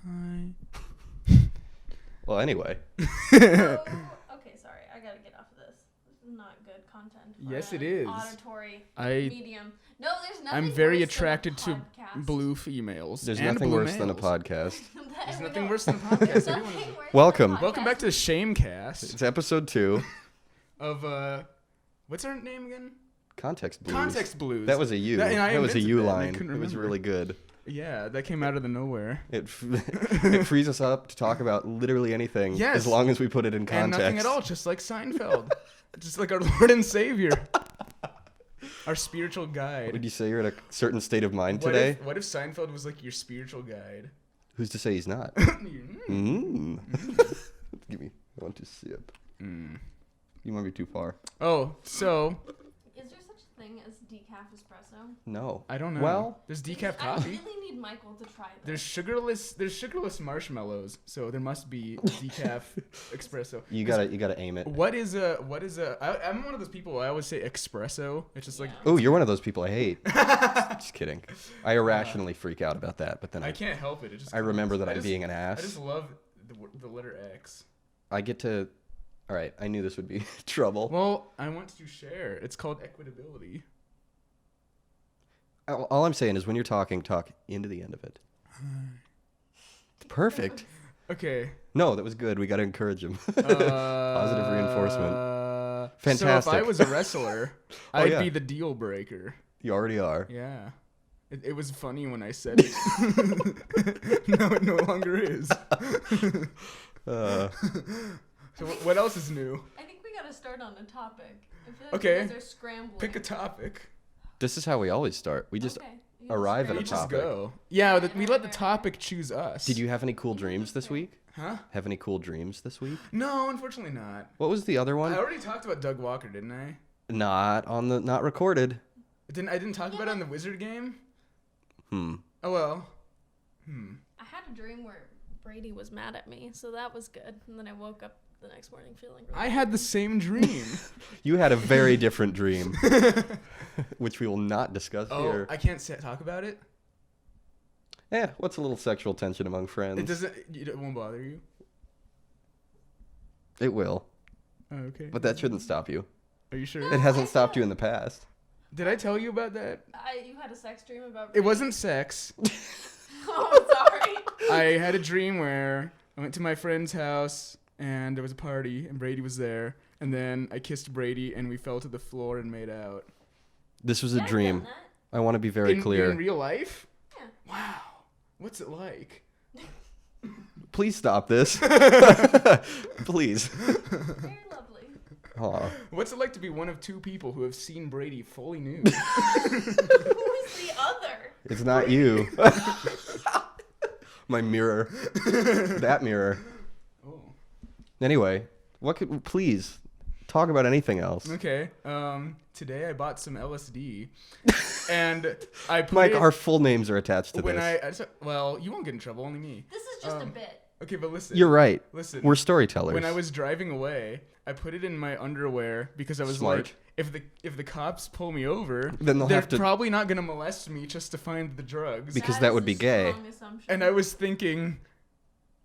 Hi. Well, anyway. Okay, sorry. I gotta get off of this. This is not good content. Yes, it is. Auditory medium. No, there's nothing. I'm very worse attracted than a to podcast. blue females. There's and nothing blue worse than a males. podcast. There's We nothing don't- worse than a There's podcast. nothing Everyone- worse than a Welcome. podcast. Welcome back to the Shamecast It's episode 2. of what's our name again? Context Blues. Context Blues. That was a U. And I That was a invented U that, and I line. couldn't It was remember. really good. Yeah, that came out of the nowhere. It frees us up to talk about literally anything Yes. as long as we put it in And context. nothing at all, just like Seinfeld. Just like our Lord and Savior. Our spiritual guide. Would you say you're in a certain state of mind What today? What if Seinfeld was like your spiritual guide? Who's to say he's not? Mm. Give me one to sip. Mm. You might be too far. Oh, so Is there such a thing as decaf espresso? No. I don't know. Well, there's decaf I coffee. really need Michael to try this. There's sugarless marshmallows, so there must be decaf espresso. you gotta aim it. What is I'm one of those people. I always say espresso. It's just like Yeah. Oh, you're one of those people I hate. Just kidding. I irrationally freak out about that, but then I can't help it. It just I remember that I I'm just- being an I just ass. love the letter X. I get to. All right, I knew this would be trouble. Well, I want to share. It's called equitability. All I'm saying is when you're talking, talk into the end of it. Perfect. Okay. No, that was good. We got to encourage him. Positive reinforcement. So if I Fantastic. was a wrestler, Oh, I'd yeah. be the deal breaker. You already are. Yeah. It was funny when I said it. No, it no longer is. So what else is new? I think we gotta start on a topic. I feel like Okay. you guys are scrambling. Pick a topic. This is how we always start. We just. Okay. You can arrive at a We scramble. just topic. go. Yeah, we let the Right. topic choose us. Did you have any cool dreams this week? Huh? Have any cool dreams this week? No, unfortunately not. What was the other I one? already talked about Doug Walker, didn't I? Not recorded. I didn't talk about it on the Wizard game? Hmm. Oh well. I had a dream where Brady was mad at me, so that was good. And then I woke up the next morning feeling really I had the same dream. You had a very different dream, which we will not discuss Oh, here. I can't talk about it? What's a little sexual tension among friends? It won't bother you? It will, Oh, okay. but that shouldn't stop you. Are you sure? It hasn't stopped you in the past. Did I tell you about that? You had a sex dream about It Brady? wasn't sex. Oh, sorry. I had a dream where I went to my friend's house and there was a party and Brady was there. And then I kissed Brady and we fell to the floor and made out. This was a Yeah, I've dream. done that. I want to be very clear. In real life? Yeah. Wow. What's it like? Please stop this. Please. Very lovely. Aw. What's it like to be one of two people who have seen Brady fully nude? Who is the other? It's not you. My mirror. That mirror. Oh. Anyway, please talk about anything else. Okay. Today I bought some LSD, and I put Mike, it our full names are attached to when this. well, you won't get in trouble, only me. This is just a bit. Okay, but listen. You're right. Listen. We're storytellers. When I was driving away, I put it in my underwear because I was Smart. like, if the cops pull me over, Then they'll they're have to- probably not gonna molest me just to find the drugs. Because that is would a be gay. strong assumption. And I was thinking,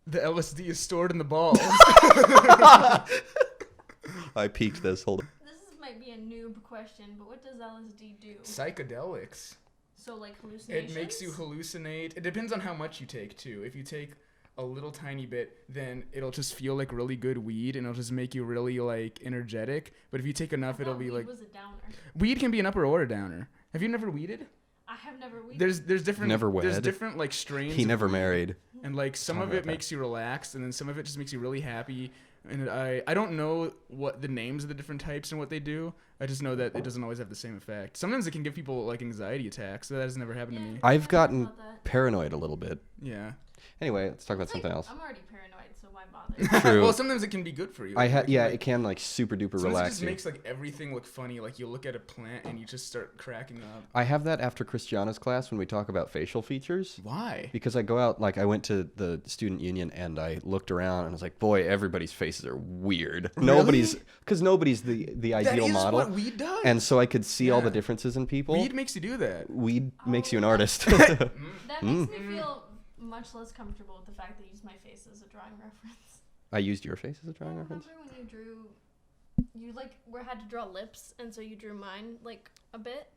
the LSD is stored in the balls. I peaked this. Hold on. Might be a noob question, but what does LSD do? Psychedelics. So like hallucinations? It makes you hallucinate. It depends on how much you take too. If you take a little tiny bit, then it'll just feel like really good weed, and it'll just make you really like energetic. But if you take enough, I it'll thought be weed like was a downer. weed can be an upper or a downer. Have you never weeded? I have never weeded. There's different. Never There's wed? different like strains. He of never weed. married. And like some Tell of me it about that. makes you relaxed, and then some of it just makes you really happy. And I don't know what the names of the different types and what they do. I just know that it doesn't always have the same effect. Sometimes it can give people like anxiety attacks. That has never happened to me. I've gotten about that. paranoid a little bit. Yeah. Anyway, let's talk about It's like, something else. I'm already paranoid, so why bother? True. Well, sometimes it can be good for you. It can like super duper Sometimes relax it just you. makes like everything look funny. Like you look at a plant and you just start cracking up. I have that after Christiana's class when we talk about facial features. Why? Because I go out, like I went to the student union and I looked around and I was like, boy, everybody's faces are weird. Really? Because nobody's the ideal That is model. what weed does. And so I could see all the Yeah. differences in people. Weed makes you do that. Weed makes you an artist. That makes me feel much less comfortable with the fact that you used my face as a drawing reference. I used your face as a drawing reference? Remember when you drew, had to draw lips, and so you drew mine, like, a bit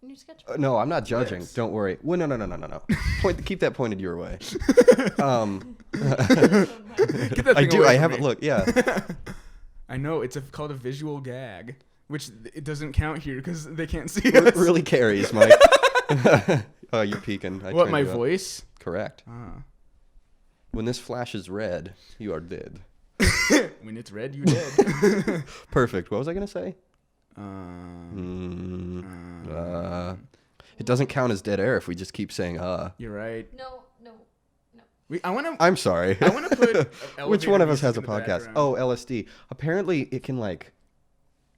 in your sketchbook? No, I'm not judging. Lips. Don't worry. Well, no. Keep that pointed your way. Get that I thing do. away I from have me. it. Look, yeah. I know it's called a visual gag, which it doesn't count here because they can't see It us. really carries, Mike. Oh, you're peeking. What, turned my you up. voice? Correct. Ah. When this flashes red, you are dead. When it's red, you dead. Perfect. What was I gonna say? It doesn't count as dead air if we just keep saying You're right. No. I'm sorry. I want to put. Which one of us elevator has a music in the podcast? background. Oh, LSD. Apparently, it can like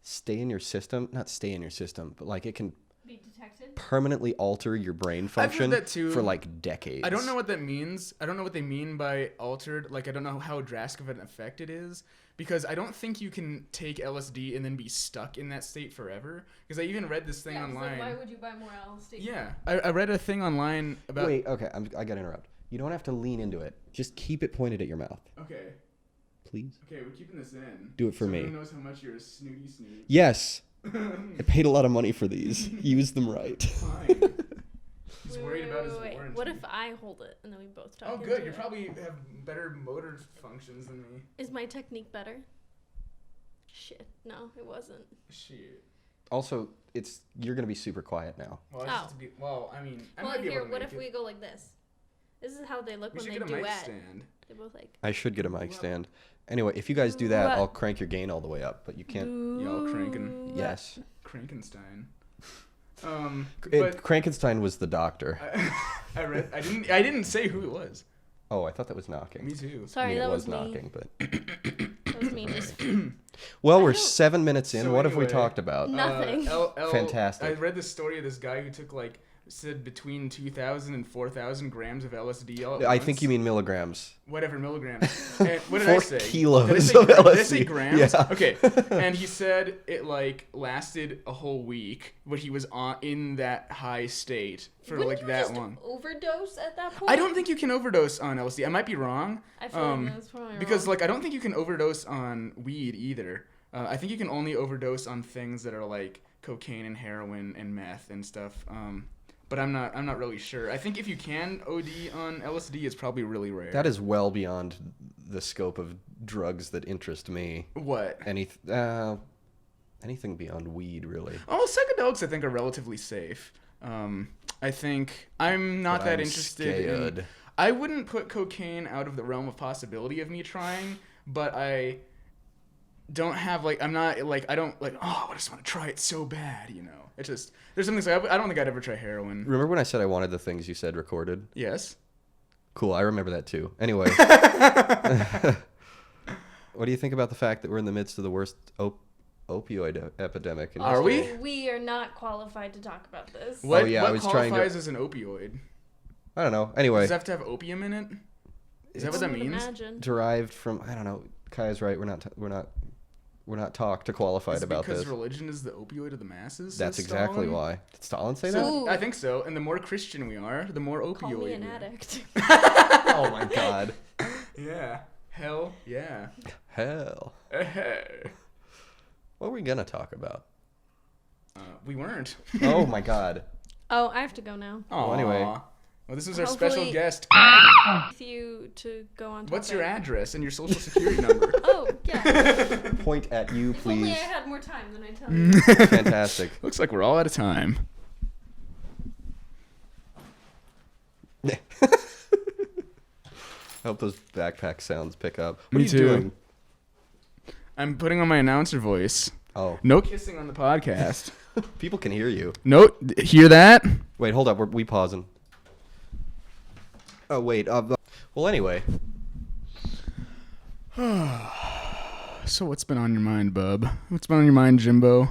stay in your system. Not stay in your system, but like it can Be detected? permanently alter your brain function that too. for like decades. I don't know what that means. I don't know what they mean by altered. Like, I don't know how drastic of an effect it is. Because I don't think you can take LSD and then be stuck in that state forever. Because I even read this thing online. Why would you buy more LSD? Yeah. I read a thing online about. Wait, okay, I gotta interrupt. You don't have to lean into it. Just keep it pointed at your mouth, Okay. please. Okay, we're keeping this in. Do it for so me. Who knows how much you're a snooty snoot. Yes, I paid a lot of money for these. Use them right. Fine. He's worried about his warranty. What if I hold it and then we both talk? Oh, into good. You it? probably have better motor functions than me. Is my technique better? Shit. No, it wasn't. Shit. Also, you're gonna be super quiet now. Well, it's just to be, I mean, I Well, might be here, able to what make if we go like this? This is how they look We when should they get a mic duet. stand. They both like. I should get a mic stand. Anyway, if you guys do that, What? I'll crank your gain all the way up. But you can't. Y'all cranking. Yes. Krankenstein. Krankenstein was the doctor. I didn't say who it was. Oh, I thought that was knocking. Me too. Sorry, I mean, that it was me. knocking, but. That was me. Just Well, I we're don't- 7 minutes in. So what have we anyway, talked about? Nothing. Fantastic. I read this story of this guy who took said between 2,000 and 4,000 grams of LSD all at I once. think you mean milligrams. Whatever, milligrams. And what did I 4 say? kilos Did I say, of did I LSD. say grams? Yeah. Okay. And he said it lasted a whole week, but he was in that high state for Wouldn't you that just long. overdose at that point? I don't think you can overdose on LSD. I might be wrong. I feel like that's probably Because wrong. I don't think you can overdose on weed either. I think you can only overdose on things that are like cocaine and heroin and meth and stuff. But I'm not really sure. I think if you can OD on LSD, it's probably really rare. That is well beyond the scope of drugs that interest me. What? Anything beyond weed, really. Oh, psychedelics I think are relatively safe. I think I'm not But that I'm interested in. scared. I wouldn't put cocaine out of the realm of possibility of me trying, but I don't have I'm not I don't I just want to try it so bad, you know. It's just there's something I don't think I'd ever try heroin. Remember when I said I wanted the things you said recorded? Yes. Cool, I remember that too. Anyway. What do you think about the fact that we're in the midst of the worst opioid epidemic in Are history? we? We are not qualified to talk about this. What, Oh, yeah, what I was trying to- qualifies as an opioid? I don't know. Anyway, Does it have to have opium in it? Is that what that I would means? imagine. derived from I don't know. Kaya's right. We're not talked to qualified Is it about because this. religion is the opioid of the masses? That's says exactly Stalin? why. Did Stalin say So, that? Ooh. I think so. And the more Christian we are, the more opioid. Call me an we are. addict. Oh my god. Yeah. Hell yeah. Hell. What were we gonna talk about? We weren't. Oh my god. Oh, I have to go now. Well, anyway. Aw. Well, this is our special Hopefully- guest. With you to go on. What's your topic. address and your social security number? Oh yeah. Point at you, If only I please. had more time, then I'd tell you. Fantastic. Looks like we're all out of time. I hope those backpack sounds pick up. What Me are you too. doing? I'm putting on my announcer voice. Oh, No kissing on the podcast. people can hear you. No, hear that? Wait, hold up. We pausing. Oh wait. Well, anyway. So what's been on your mind, bub? What's been on your mind, Jimbo?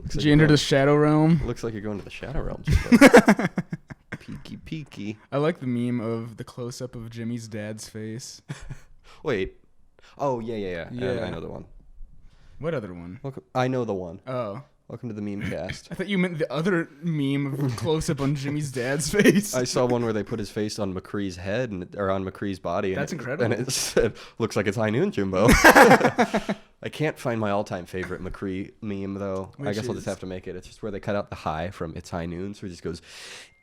Did you enter the shadow realm? Looks like you're going to the shadow realms. Peeky, peeky. I like the meme of the close-up of Jimmy's dad's face. Wait. Oh yeah. Yeah. I know the one. What other one? Look, I know the one. Oh. Welcome to the meme cast. I thought you meant the other meme of close up on Jimmy's dad's face. I saw one where they put his face on McCree's head or on McCree's body. That's and incredible. And it said, "Looks like it's high noon, Jimbo." I can't find my all-time favorite McCree meme though. I Which guess I'll just is? have to make it. It's just where they cut out the high from "It's high noon," so he just goes,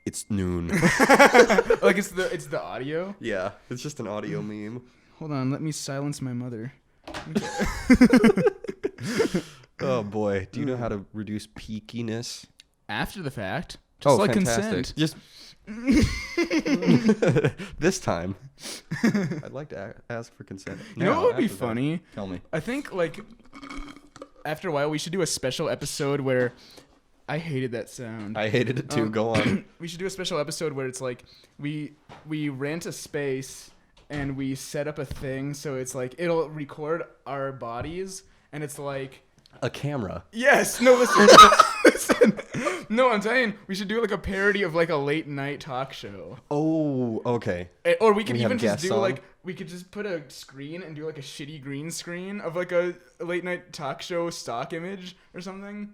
"It's noon." Like it's the audio. Yeah, it's just an audio meme. Hold on, let me silence my mother. Oh boy, do you know how to reduce peakiness? After the fact, just like consent. Just this time, I'd like to ask for consent. You know Now, what would be after that. funny? Tell me. I think like after a while we should do a special episode where I hated that sound. I hated it too. Go on. We should do a special episode where it's like we rent a space and we set up a thing so it's like it'll record our bodies and it's like A camera. yes, no listen. Listen. No, I'm saying we should do like a parody of like a late night talk show. Oh, okay. Or we could We have even just guests do on? like we could just put a screen and do like a shitty green screen of like a late night talk show stock image or something.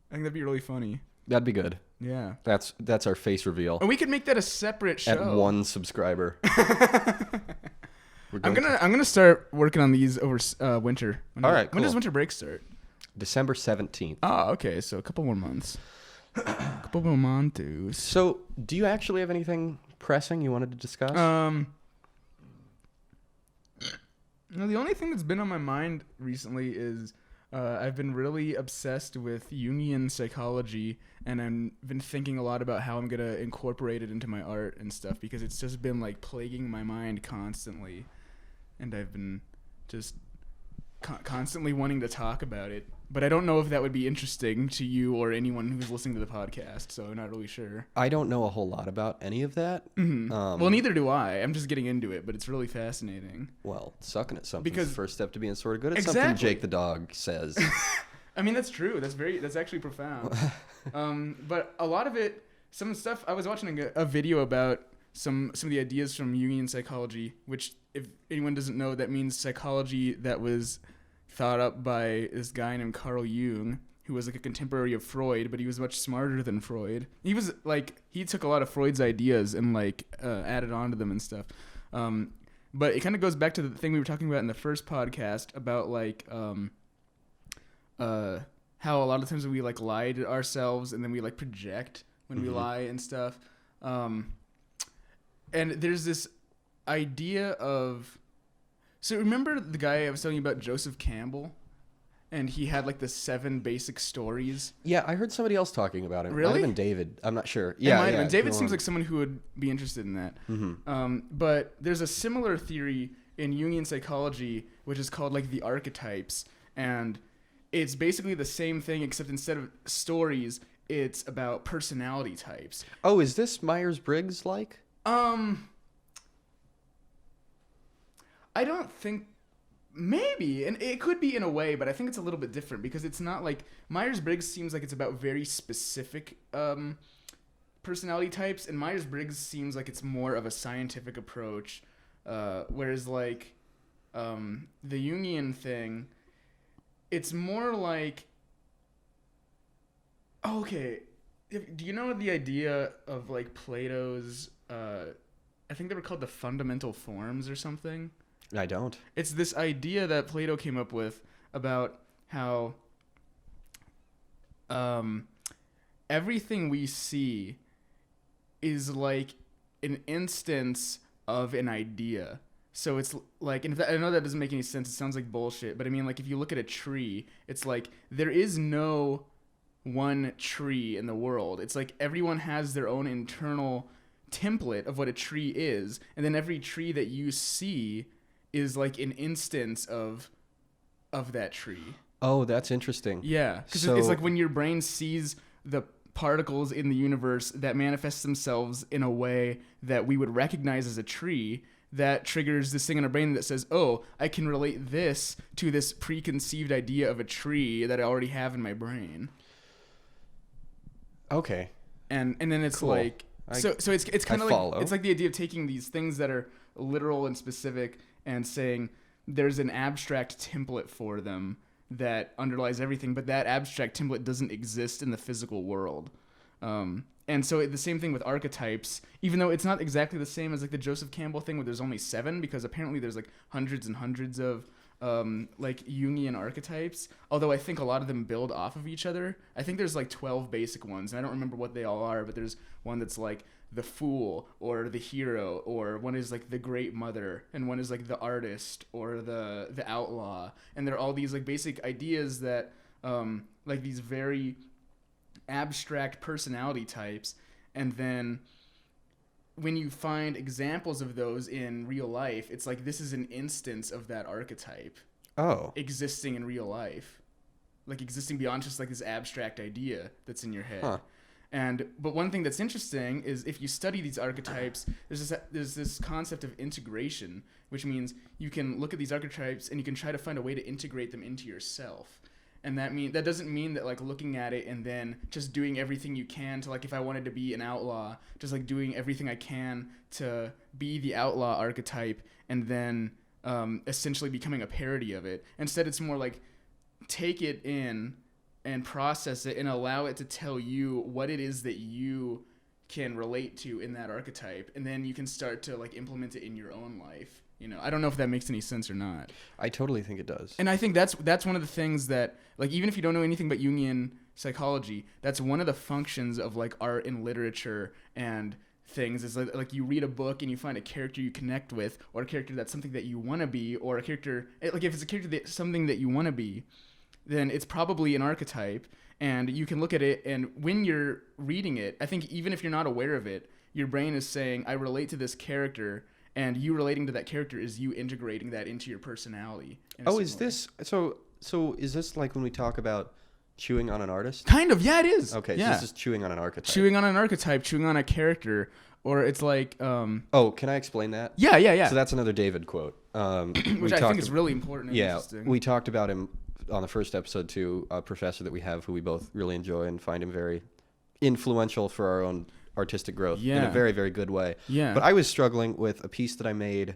I think that'd be really funny. That'd be good. Yeah. That's our face reveal And we could make that a separate show. at 1 subscriber. We're I'm going to gonna start working on these over winter. All right, When does cool. winter break start? December 17th. Oh, okay. So a couple more months. Couple more months. So, do you actually have anything pressing you wanted to discuss? No, the only thing that's been on my mind recently is I've been really obsessed with Jungian psychology, and I've been thinking a lot about how I'm gonna incorporate it into my art and stuff because it's just been like plaguing my mind constantly, and I've been just constantly wanting to talk about it. But I don't know if that would be interesting to you or anyone who's listening to the podcast, so I'm not really sure. I don't know a whole lot about any of that. Well, neither do I. I'm just getting into it, but it's really fascinating. Well, sucking at something Because- is the first step to being sort of good at something, Exactly. Jake the dog says. I mean, that's true. That's actually profound. But a lot of it, some stuff, I was watching a video about some of the ideas from Jungian psychology, which if anyone doesn't know, that means psychology that was thought up by this guy named Carl Jung, who was like a contemporary of Freud, but he was much smarter than Freud. He was like, he took a lot of Freud's ideas and like added on to them and stuff. But it kind of goes back to the thing we were talking about in the first podcast about like how a lot of times we like lie to ourselves and then we like project when we lie and stuff. And there's this idea of, so remember the guy I was telling you about, Joseph Campbell? And he had like the 7 basic stories. Yeah, I heard somebody else talking about it. Might Really? have been David. I'm not sure. It Yeah, might have yeah, been. David go seems on. like someone who would be interested in that. Mm-hmm. But there's a similar theory in Jungian psychology, which is called like the archetypes. And it's basically the same thing, except instead of stories, it's about personality types. Oh, is this Myers-Briggs like? I don't think, maybe, and it could be in a way, but I think it's a little bit different because it's not like, Myers-Briggs seems like it's about very specific personality types, and Myers-Briggs seems like it's more of a scientific approach, whereas like the Jungian thing, it's more like, okay, do you know the idea of like Plato's, I think they were called the fundamental forms or something? I don't. It's this idea that Plato came up with about how everything we see is like an instance of an idea. So it's like, and I know that doesn't make any sense. It sounds like bullshit. But I mean, like, if you look at a tree, it's like there is no one tree in the world. It's like everyone has their own internal template of what a tree is. And then every tree that you see is like an instance of that tree. Oh, that's interesting. Yeah, because So- it's like when your brain sees the particles in the universe that manifest themselves in a way that we would recognize as a tree, that triggers this thing in our brain that says, oh, I can relate this to this preconceived idea of a tree that I already have in my brain. Okay. And then it's Cool. like, so it's kind of follow. like, it's like the idea of taking these things that are literal and specific and saying there's an abstract template for them that underlies everything, but that abstract template doesn't exist in the physical world. And so the same thing with archetypes, even though it's not exactly the same as like the Joseph Campbell thing where there's only 7, because apparently there's like hundreds and hundreds of like Jungian archetypes, although I think a lot of them build off of each other. I think there's like 12 basic ones, and I don't remember what they all are, but there's one that's like the fool or the hero, or one is like the great mother, and one is like the artist or the outlaw, and there are all these like basic ideas that like these very abstract personality types, and then when you find examples of those in real life, it's like this is an instance of that archetype existing in real life, like existing beyond just like this abstract idea that's in your head. But one thing that's interesting is if you study these archetypes, there's this concept of integration, which means you can look at these archetypes and you can try to find a way to integrate them into yourself. And that doesn't mean that like looking at it and then just doing everything you can to, like, if I wanted to be an outlaw, just like doing everything I can to be the outlaw archetype and then essentially becoming a parody of it. Instead, it's more like take it in and process it and allow it to tell you what it is that you can relate to in that archetype, and then you can start to like implement it in your own life. You know, I don't know if that makes any sense or not. I totally think it does. And I think that's one of the things that, like, even if you don't know anything about Jungian psychology, that's one of the functions of like art and literature and things, is like you read a book and you find a character you connect with, or a character that's something that you want to be, or a character, like if it's a character that's something that you want to be, then it's probably an archetype, and you can look at it, and when you're reading it, I think even if you're not aware of it, your brain is saying, I relate to this character, and you relating to that character is you integrating that into your personality. Oh, is this so is this like when we talk about chewing on an artist? Kind of, yeah, it is. Okay, yeah. So this is chewing on an archetype. Chewing on an archetype, chewing on a character, or it's like Oh, can I explain that? Yeah. So that's another David quote. Which I think is really important and interesting. We talked about him on the first episode too, a professor that we have who we both really enjoy and find him very influential for our own artistic growth in a very, very good way. Yeah. But I was struggling with a piece that I made.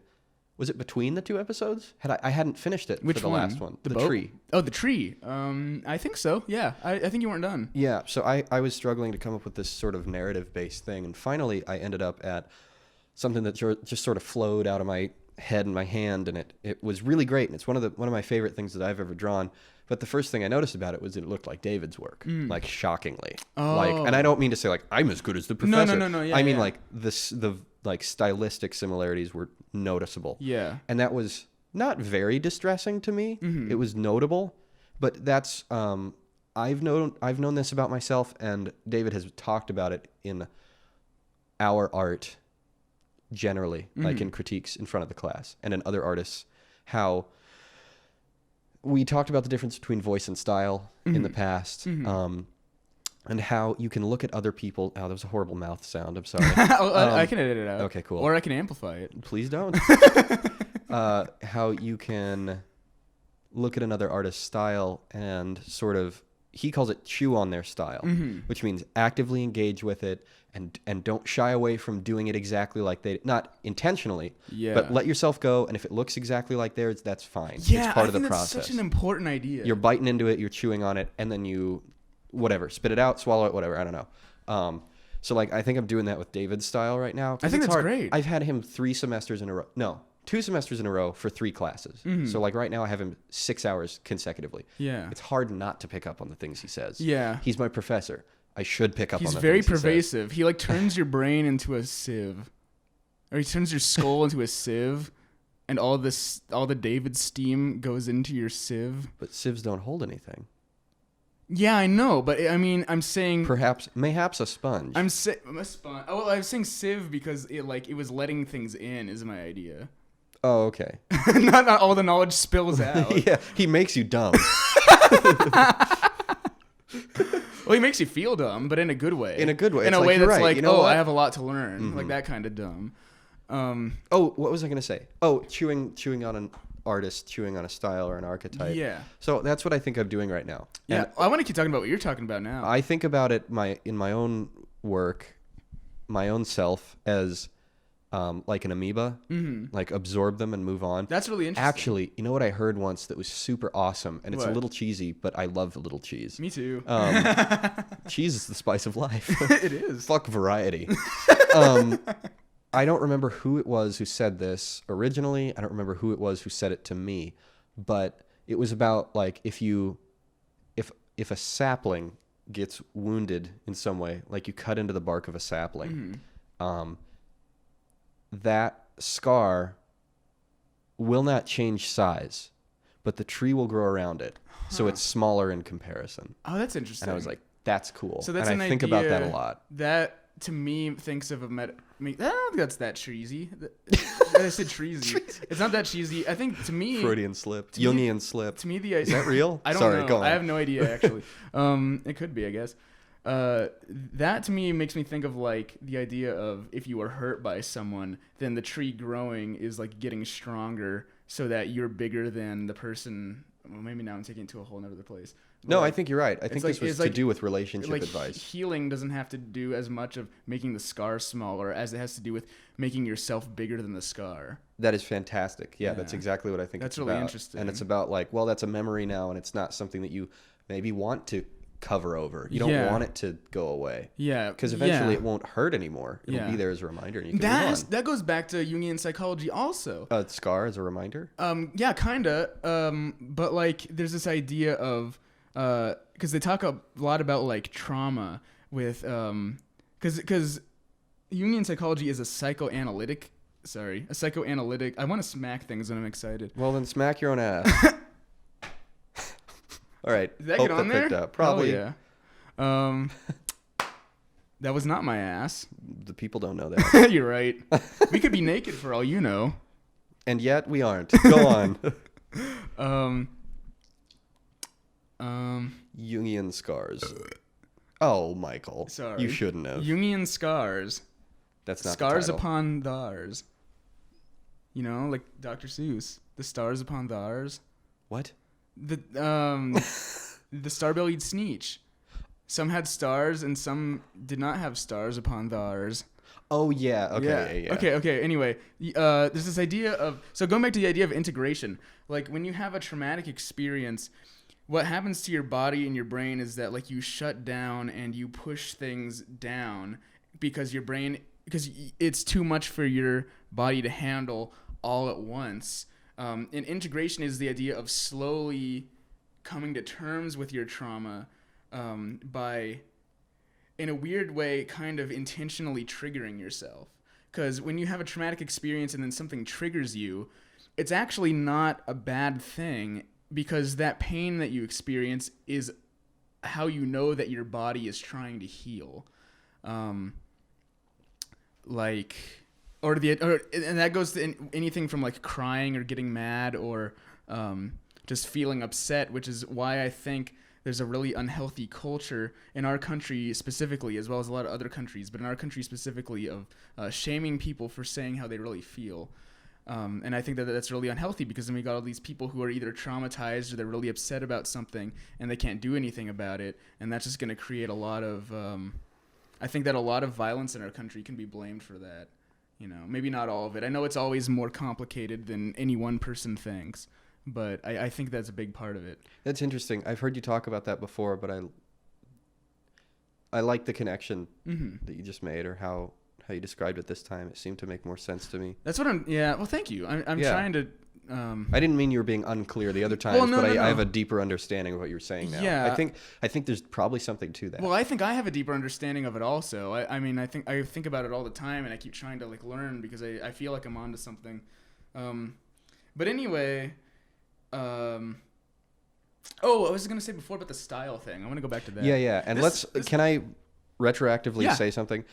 Was it between the 2 episodes? I hadn't finished it for the last one. The tree. Oh, the tree. I think so. Yeah. I think you weren't done. Yeah. So I was struggling to come up with this sort of narrative-based thing, and finally I ended up at something that just sort of flowed out of my head and my hand, and it was really great, and it's one of my favorite things that I've ever drawn. But the first thing I noticed about it was it looked like David's work, like shockingly. Oh. Like, and I don't mean to say like I'm as good as the professor. No. Yeah, I mean like the like stylistic similarities were noticeable. Yeah. And that was not very distressing to me. Mm-hmm. It was notable, but that's I've known this about myself, and David has talked about it in our art generally, like in critiques in front of the class and in other artists, how we talked about the difference between voice and style in the past, and how you can look at other people. Oh, that was a horrible mouth sound. I'm sorry. I can edit it out. Okay, cool. Or I can amplify it. Please don't. How you can look at another artist's style and sort of, he calls it chew on their style, which means actively engage with it and don't shy away from doing it exactly like they, not intentionally, but let yourself go. And if it looks exactly like theirs, that's fine. Yeah, it's part of the that's process. Such an important idea. You're biting into it, you're chewing on it, and then you, whatever, spit it out, swallow it, whatever. I don't know. So like, I think I'm doing that with David's style right now. I think that's great. I've had him 2 semesters in a row for 3 classes. So like right now I have him 6 hours consecutively. Yeah. It's hard not to pick up on the things he says. Yeah. He's my professor. I should pick up on the things very he says. pervasive. He like turns your brain into a sieve. Or he turns your skull into a sieve, and all the David steam goes into your sieve. But sieves don't hold anything. Yeah, I know, but I mean, I'm saying Mayhaps a sponge. I'm a sponge. Oh, well, I was saying sieve because it was letting things in is my idea. Oh, okay. not all the knowledge spills out. Yeah, he makes you dumb. Well, he makes you feel dumb, but in a good way. In a good way. In it's a way that's right. like, you know what? I have a lot to learn. Like that kind of dumb. Oh, what was I going to say? Oh, chewing on an artist, chewing on a style or an archetype. Yeah. So that's what I think I'm doing right now. Yeah. And I want to keep talking about what you're talking about now. I think about it in my own work, my own self, as like an amoeba, like absorb them and move on. That's really interesting. Actually, you know what I heard once that was super awesome, and it's a What? little cheesy, but I love a little cheese. Me too. Cheese is the spice of life. It is. Fuck variety. I don't remember who it was who said this originally. I don't remember who it was who said it to me, but it was about like if a sapling gets wounded in some way, like you cut into the bark of a sapling, that scar will not change size, but the tree will grow around it, so it's smaller in comparison. Oh, that's interesting. And I was like, that's cool. So that's and an I think idea about that a lot. That to me thinks of I don't think that's that cheesy. I said cheesy. It's not that cheesy. I think to me Freudian slip. Jungian slip. To me the Is that real? I don't Sorry, know. go on. I have no idea actually. It could be, I guess. That to me makes me think of like the idea of if you were hurt by someone, then the tree growing is like getting stronger so that you're bigger than the person. Well, maybe now I'm taking it to a whole other place. No, Like, I think you're right. I think this was to do with relationship like advice. Healing doesn't have to do as much of making the scar smaller as it has to do with making yourself bigger than the scar. That is fantastic. Yeah, Yeah. that's exactly what I think That's it's really about. interesting. And it's about like, well, that's a memory now, and it's not something that you maybe want to cover over. You don't Yeah. want it to go away. Yeah, Because eventually yeah. it won't hurt anymore. It'll Yeah. be there as a reminder, and you can move on. That goes back to Jungian psychology also. A scar as a reminder? Yeah, kinda. But like, there's this idea of because they talk a lot about like trauma with because Jungian psychology is a psychoanalytic. I want to smack things when I'm excited. Well, then smack your own ass. All right. Did that Hope get on there? picked up. Probably. Hell yeah. That was not my ass. The people don't know that. You're right. We could be naked for all you know. And yet we aren't. Go on. Jungian scars. Oh, Michael. Sorry. You shouldn't have. Jungian scars. That's not Scars the title. upon thars. You know, like Dr. Seuss. The stars upon thars. What? The the star-bellied sneetch. Some had stars and some did not have stars upon thars. Oh, yeah. Okay. Yeah. Okay. Anyway, there's this idea of going back to the idea of integration. Like when you have a traumatic experience, what happens to your body and your brain is that like you shut down and you push things down because it's too much for your body to handle all at once. And integration is the idea of slowly coming to terms with your trauma by, in a weird way, kind of intentionally triggering yourself. Because when you have a traumatic experience and then something triggers you, it's actually not a bad thing because that pain that you experience is how you know that your body is trying to heal. And that goes to anything from like crying or getting mad or just feeling upset, which is why I think there's a really unhealthy culture in our country specifically, as well as a lot of other countries, but in our country specifically, of shaming people for saying how they really feel. And I think that that's really unhealthy because then we got all these people who are either traumatized or they're really upset about something and they can't do anything about it. And that's just going to create a lot of, I think that a lot of violence in our country can be blamed for that. You know, maybe not all of it. I know it's always more complicated than any one person thinks, but I think that's a big part of it. That's interesting. I've heard you talk about that before, but I like the connection that you just made, or how you described it this time. It seemed to make more sense to me. That's what well, thank you. I'm Yeah. trying to... I didn't mean you were being unclear the other times, no, but no. I have a deeper understanding of what you're saying now. Yeah. I think there's probably something to that. Well, I think I have a deeper understanding of it also. I mean, I think about it all the time, and I keep trying to like learn because I feel like I'm onto something. But anyway, I was gonna say before about the style thing. I want to go back to that. Yeah. And can I retroactively say something?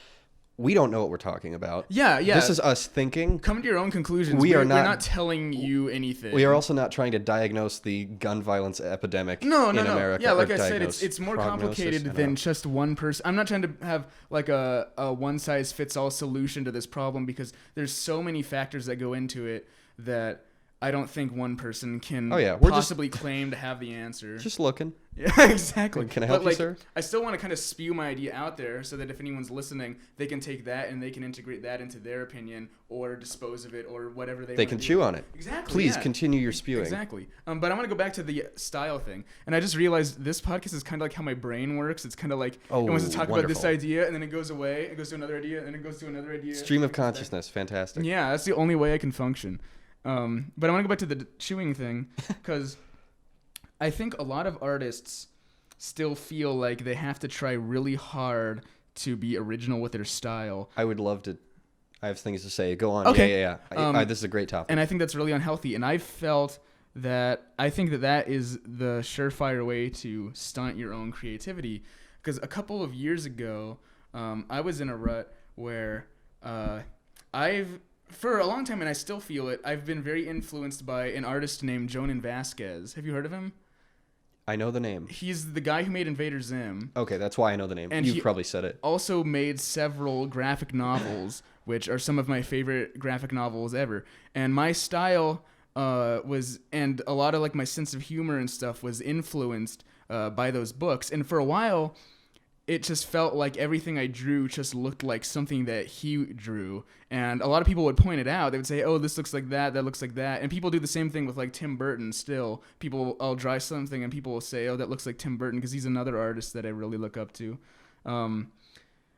We don't know what we're talking about. Yeah. This is us thinking. Come to your own conclusions. We're We're not telling you anything. We are also not trying to diaggnose the gun violence epidemic in America. Yeah, like or I said, diagnose it's more prognosis, complicated than just one person. I'm not trying to have like a one-size-fits-all solution to this problem because there's so many factors that go into it that I don't think one person can We're possibly claim to have the answer. Just looking. Yeah, exactly. Can I help you, sir? I still want to kind of spew my idea out there so that if anyone's listening, they can take that and they can integrate that into their opinion or dispose of it or whatever they can do. chew on it. Exactly. Please continue your spewing. Exactly. But I want to go back to the style thing. And I just realized this podcast is kind of like how my brain works. It's kind of like it wants to talk about this idea and then it goes away. It goes to another idea and then it goes to another idea. Stream of consciousness. Fantastic. Yeah, that's the only way I can function. But I want to go back to the chewing thing because I think a lot of artists still feel like they have to try really hard to be original with their style. I would love to. I have things to say. Go on. Okay. Yeah. This is a great topic. And I think that's really unhealthy. And I felt that I think that is the surefire way to stunt your own creativity. Because a couple of years ago, I was in a rut where for a long time, and I still feel it, I've been very influenced by an artist named Jonan Vasquez. Have you heard of him? I know the name. He's the guy who made Invader Zim. Okay, that's why I know the name. And You've probably said it. Also made several graphic novels, which are some of my favorite graphic novels ever. And my style and a lot of like my sense of humor and stuff was influenced by those books. And for a while, it just felt like everything I drew just looked like something that he drew. And a lot of people would point it out. They would say, oh, this looks like that looks like that. And people do the same thing with like Tim Burton still. I'll draw something and people will say, oh, that looks like Tim Burton because he's another artist that I really look up to.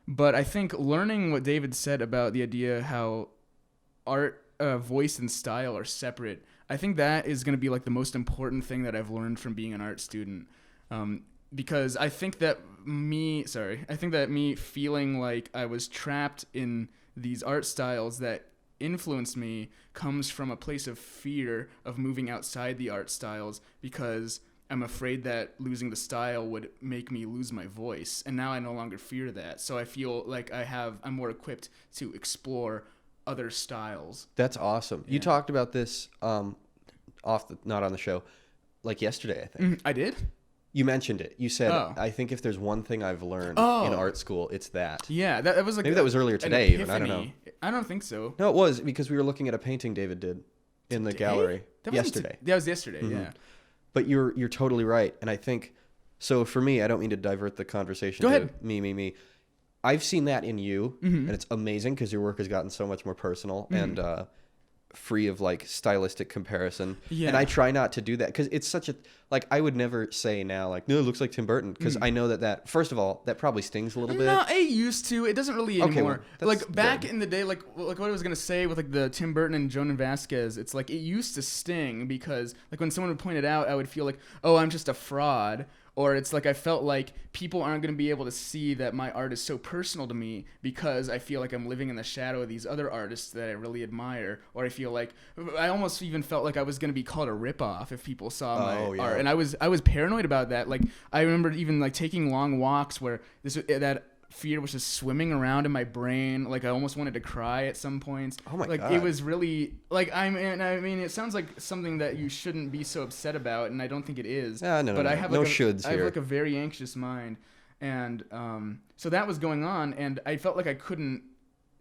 But I think learning what David said about the idea how art, voice, and style are separate, I think that is going to be like the most important thing that I've learned from being an art student. Because I think that me feeling like I was trapped in these art styles that influenced me comes from a place of fear of moving outside the art styles because I'm afraid that losing the style would make me lose my voice. And now I no longer fear that. So I feel like I'm more equipped to explore other styles. That's awesome. Yeah. You talked about this not on the show, like yesterday, I think. I did? You mentioned it. You said, I think if there's one thing I've learned in art school, it's that. Yeah, that was like maybe that was earlier today even. I don't know. I don't think so. No, it was because we were looking at a painting David did in the gallery yesterday. That was yesterday, mm-hmm. Yeah. But you're totally right. And I think, so for me, I don't mean to divert the conversation Go to ahead. me. I've seen that in you, mm-hmm. and it's amazing because your work has gotten so much more personal mm-hmm. and free of like stylistic comparison. Yeah. And I try not to do that because it's such a, like, I would never say now like, no, it looks like Tim Burton, because I know that first of all, that probably stings a little bit. No, it used to. It doesn't really anymore. Well, like back in the day, like what I was gonna say with like the Tim Burton and Jonan Vasquez, it's like it used to sting because like when someone would point it out, I would feel like, oh, I'm just a fraud. Or it's like I felt like people aren't going to be able to see that my art is so personal to me because I feel like I'm living in the shadow of these other artists that I really admire. Or I feel like I almost even felt like I was going to be called a ripoff if people saw my art. And I was paranoid about that. Like I remember even like taking long walks where that fear was just swimming around in my brain. Like I almost wanted to cry at some points. Oh my God. It was really like I mean it sounds like something that you shouldn't be so upset about, and I don't think it is. No. I have like shoulds I have like a very anxious mind, and so that was going on, and I felt like I couldn't.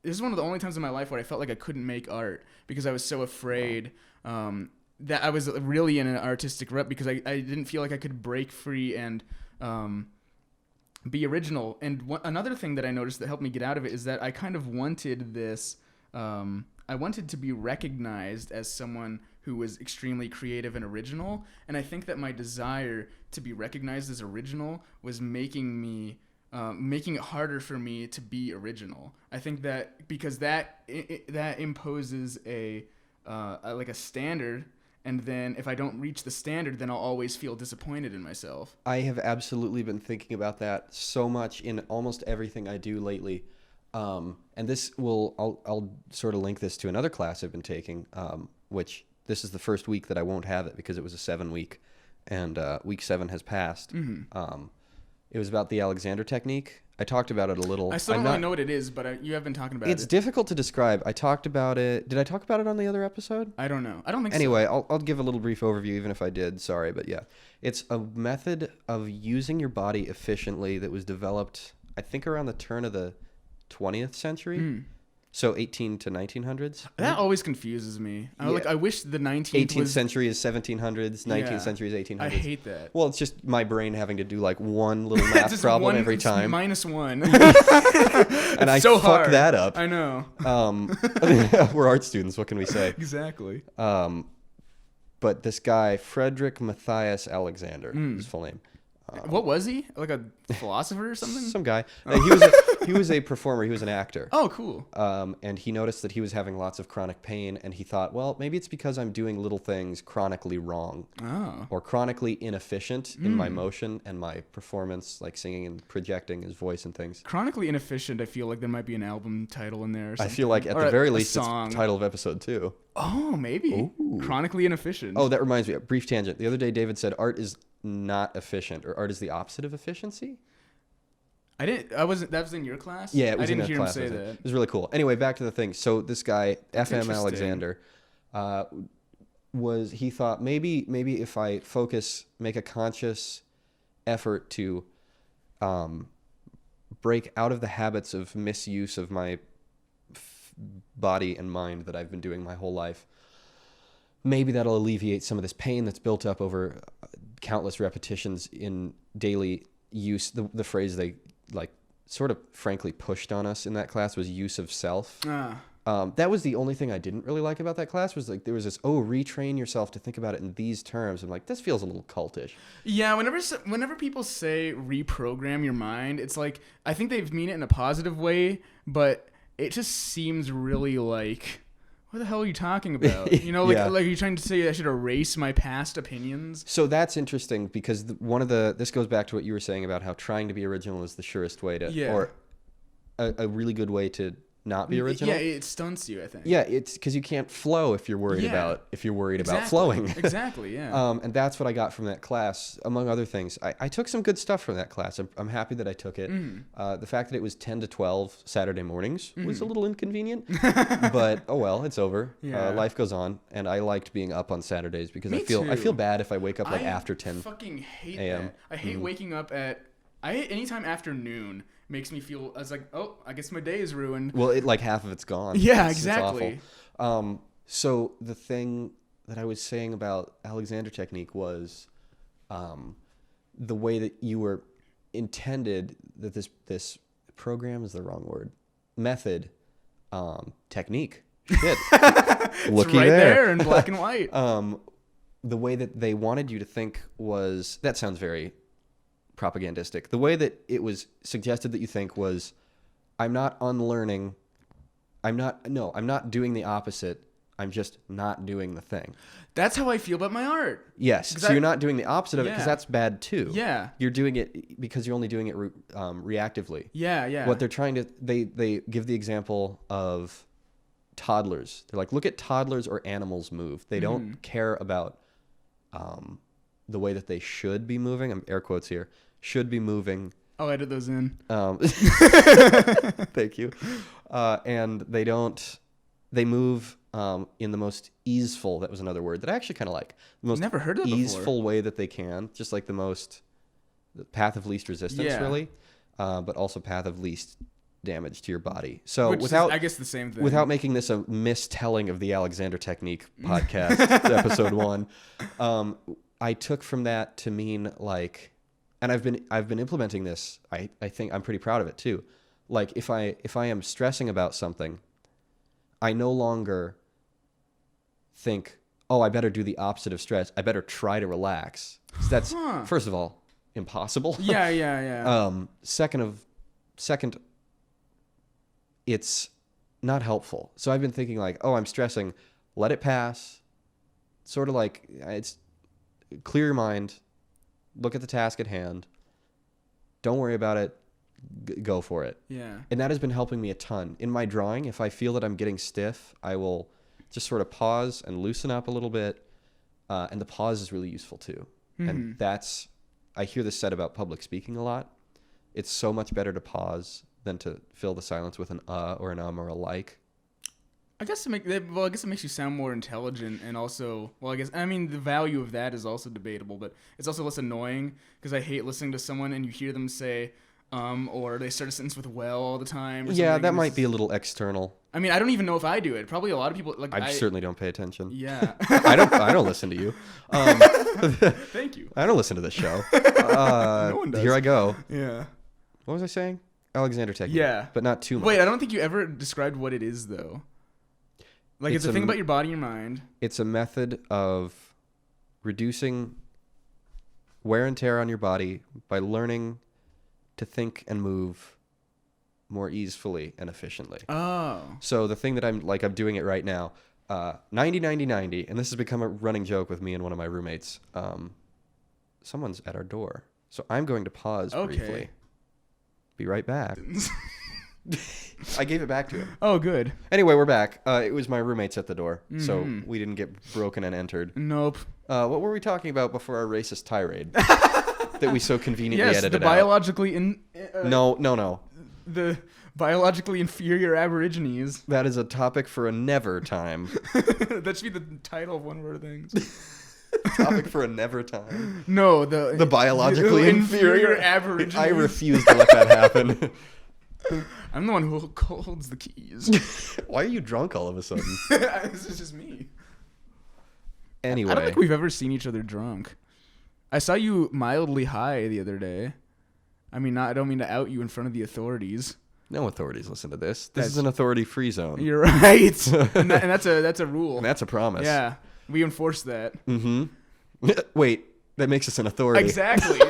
This is one of the only times in my life where I felt like I couldn't make art because I was so afraid that I was really in an artistic rut because I didn't feel like I could break free and be original. And another thing that I noticed that helped me get out of it is that I kind of wanted this. I wanted to be recognized as someone who was extremely creative and original. And I think that my desire to be recognized as original was making it harder for me to be original. I think that because that imposes a standard. And then if I don't reach the standard, then I'll always feel disappointed in myself. I have absolutely been thinking about that so much in almost everything I do lately. And I'll sort of link this to another class I've been taking, which this is the first week that I won't have it because it was a 7-week, and week 7 has passed. Mm-hmm. It was about the Alexander technique. I talked about it a little. I still don't really know what it is, but you have been talking about it. It's difficult to describe. I talked about it. Did I talk about it on the other episode? I don't know. I don't think so. Anyway, I'll give a little brief overview, even if I did. Sorry, but yeah. It's a method of using your body efficiently that was developed, I think, around the turn of the 20th century. So 18 to 1900s. That always confuses me. Yeah. I wish the 19th 18th was... century is 1700s. 19th Yeah. century is 1800s. I hate that. Well, it's just my brain having to do like one little math Just problem one, every it's time, -1. and I so fuck hard. that up. I know. We're art students. What can we say? Exactly. But this guy, Frederick Matthias Alexander, his full name. What was he? Like a philosopher or something? Some guy. He was a performer. He was an actor. Oh, cool. And he noticed that he was having lots of chronic pain, and he thought, well, maybe it's because I'm doing little things chronically wrong, or chronically inefficient in my motion and my performance, like singing and projecting his voice and things. Chronically inefficient. I feel like there might be an album title in there. Or I something. feel like at Or the very a least, song. it's the title of episode 2. Oh, maybe. Ooh. Chronically inefficient. Oh, that reminds me. A brief tangent. The other day, David said art is not efficient, or art is the opposite of efficiency. I wasn't. That was in your class. Yeah, it was I didn't in hear a class. him say It that. was really cool. Anyway, back to the thing. So this guy, FM interesting. Alexander, he thought maybe if I make a conscious effort to break out of the habits of misuse of my body and mind that I've been doing my whole life, maybe that'll alleviate some of this pain that's built up over countless repetitions in daily use. The phrase they like sort of frankly pushed on us in that class was use of self. That was the only thing I didn't really like about that class, was like there was this, retrain yourself to think about it in these terms. I'm like, this feels a little cultish. Yeah, whenever people say reprogram your mind, it's like, I think they mean it in a positive way, but it just seems really like, what the hell are you talking about? You know, like, Yeah. like you're trying to say I should erase my past opinions. So that's interesting, because this goes back to what you were saying about how trying to be original is the surest way to, or a really good way to not be original. Yeah, it stunts you, I think. Yeah, it's because you can't flow if you're worried about flowing. Exactly, yeah. And that's what I got from that class, among other things. I took some good stuff from that class. I'm happy that I took it. The fact that it was 10 to 12 Saturday mornings was a little inconvenient, but oh well, it's over. Yeah. Life goes on, and I liked being up on Saturdays because Me I feel too. bad if I wake up like after 10. I fucking hate a.m. that. I hate waking up at. I hate anytime after noon. Makes me feel. I was like, oh, I guess my day is ruined. Well, half of it's gone. Yeah, It's exactly. awful. So the thing that I was saying about Alexander technique was the way that you were intended, that this program is the wrong word, method, technique. Shit. It's Looky right there. there in black and white. The way that they wanted you to think was, that sounds very propagandistic. The way that it was suggested that you think was, I'm not unlearning. I'm not doing the opposite. I'm just not doing the thing. That's how I feel about my art. Yes. So you're not doing the opposite of it, because Yeah. that's bad too. Yeah. You're doing it because you're only doing it reactively. Yeah. What they're trying to, they give the example of toddlers. They're like, look at toddlers or animals move. They don't care about the way that they should be moving. I'm air quotes here. Should be moving. I'll edit those in. Thank you. And they move in the most easeful, that was another word that I actually kind of like. The most Never heard of that easeful before. way that they can. Just like the path of least resistance, Yeah. really. But also path of least damage to your body. So Which is, I guess, the same thing. without making this a mistelling of the Alexander Technique podcast, episode 1, I took from that to mean like, and I've been implementing this. I think I'm pretty proud of it too. Like if I am stressing about something, I no longer think, oh, I better do the opposite of stress. I better try to relax. 'Cause that's first of all impossible. Yeah. Second, it's not helpful. So I've been thinking like, oh, I'm stressing, let it pass. Sort of like, it's clear your mind, look at the task at hand, don't worry about it, go for it. Yeah. And that has been helping me a ton. In my drawing, if I feel that I'm getting stiff, I will just sort of pause and loosen up a little bit. And the pause is really useful too. And I hear this said about public speaking a lot. It's so much better to pause than to fill the silence with an or an or a like. I guess it makes you sound more intelligent, and also, the value of that is also debatable, but it's also less annoying, because I hate listening to someone and you hear them say, or they start a sentence with "well" all the time. Or Yeah, something. that might be a little external. I mean, I don't even know if I do it. Probably a lot of people like. I certainly don't pay attention. Yeah. I don't listen to you. Thank you. I don't listen to this show. No one does. Here I go. Yeah. What was I saying? Alexander technique. Yeah. But not too much. Wait, I don't think you ever described what it is though. Like it's a thing about your body and your mind. It's a method of reducing wear and tear on your body by learning to think and move more easily and efficiently. Oh. So the thing that I'm doing it right now, 90, 90, 90, and this has become a running joke with me and one of my roommates. Someone's at our door. So I'm going to pause briefly. Be right back. I gave it back to him. Oh, good. Anyway, we're back. It was my roommates at the door, so we didn't get broken and entered. Nope. What were we talking about before our racist tirade that we so conveniently edited the biologically out? No. The biologically inferior Aborigines. That is a topic for a never time. That should be the title of one of our things. Topic for a never time. No, the biologically inferior Aborigines. I refuse to let that happen. I'm the one who holds the keys. Why are you drunk all of a sudden? This is just me. Anyway. I don't think we've ever seen each other drunk. I saw you mildly high the other day. I mean, I don't mean to out you in front of the authorities. No authorities listen to this. This is an authority-free zone. You're right. and that's a rule. And that's a promise. Yeah. We enforce that. Mm-hmm. Wait, that makes us an authority. Exactly.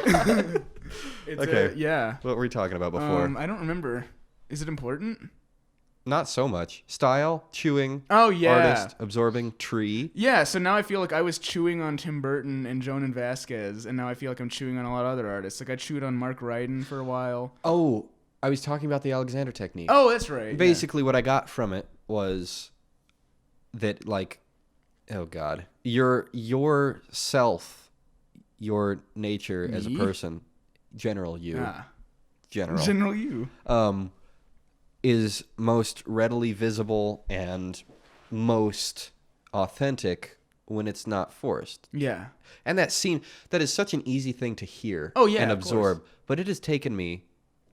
Okay. Yeah. What were we talking about before? I don't remember. Is it important? Not so much. Style, chewing. Oh, yeah. Artist, absorbing, tree. Yeah, so now I feel like I was chewing on Tim Burton and Jonan Vasquez, and now I feel like I'm chewing on a lot of other artists. Like I chewed on Mark Ryden for a while. Oh, I was talking about the Alexander technique. Oh, that's right. Basically, what I got from it was that, like, oh God, your self, your nature as a person, general you, General you, is most readily visible and most authentic when it's not forced. Yeah. And that is such an easy thing to hear and of absorb. course. But it has taken me,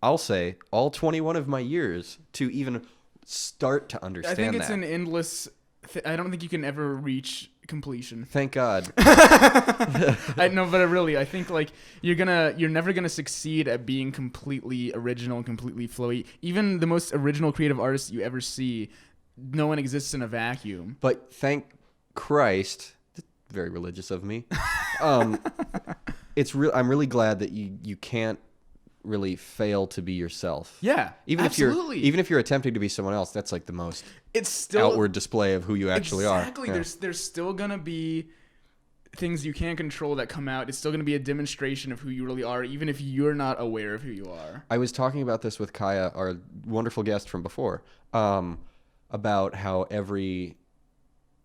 I'll say, all 21 of my years to even start to understand that. I think it's an endless... I don't think you can ever reach completion. Thank God. I know, but I think like you're never gonna succeed at being completely original and completely flowy. Even the most original creative artists you ever see, no one exists in a vacuum. But thank Christ, very religious of me. It's real. I'm really glad that you can't really fail to be yourself. Yeah, absolutely. Even if you're attempting to be someone else, that's like the most it's still outward display of who you actually are. Exactly. Yeah. There's still gonna be things you can't control that come out. It's still gonna be a demonstration of who you really are, even if you're not aware of who you are. I was talking about this with Kaya, our wonderful guest from before, about how every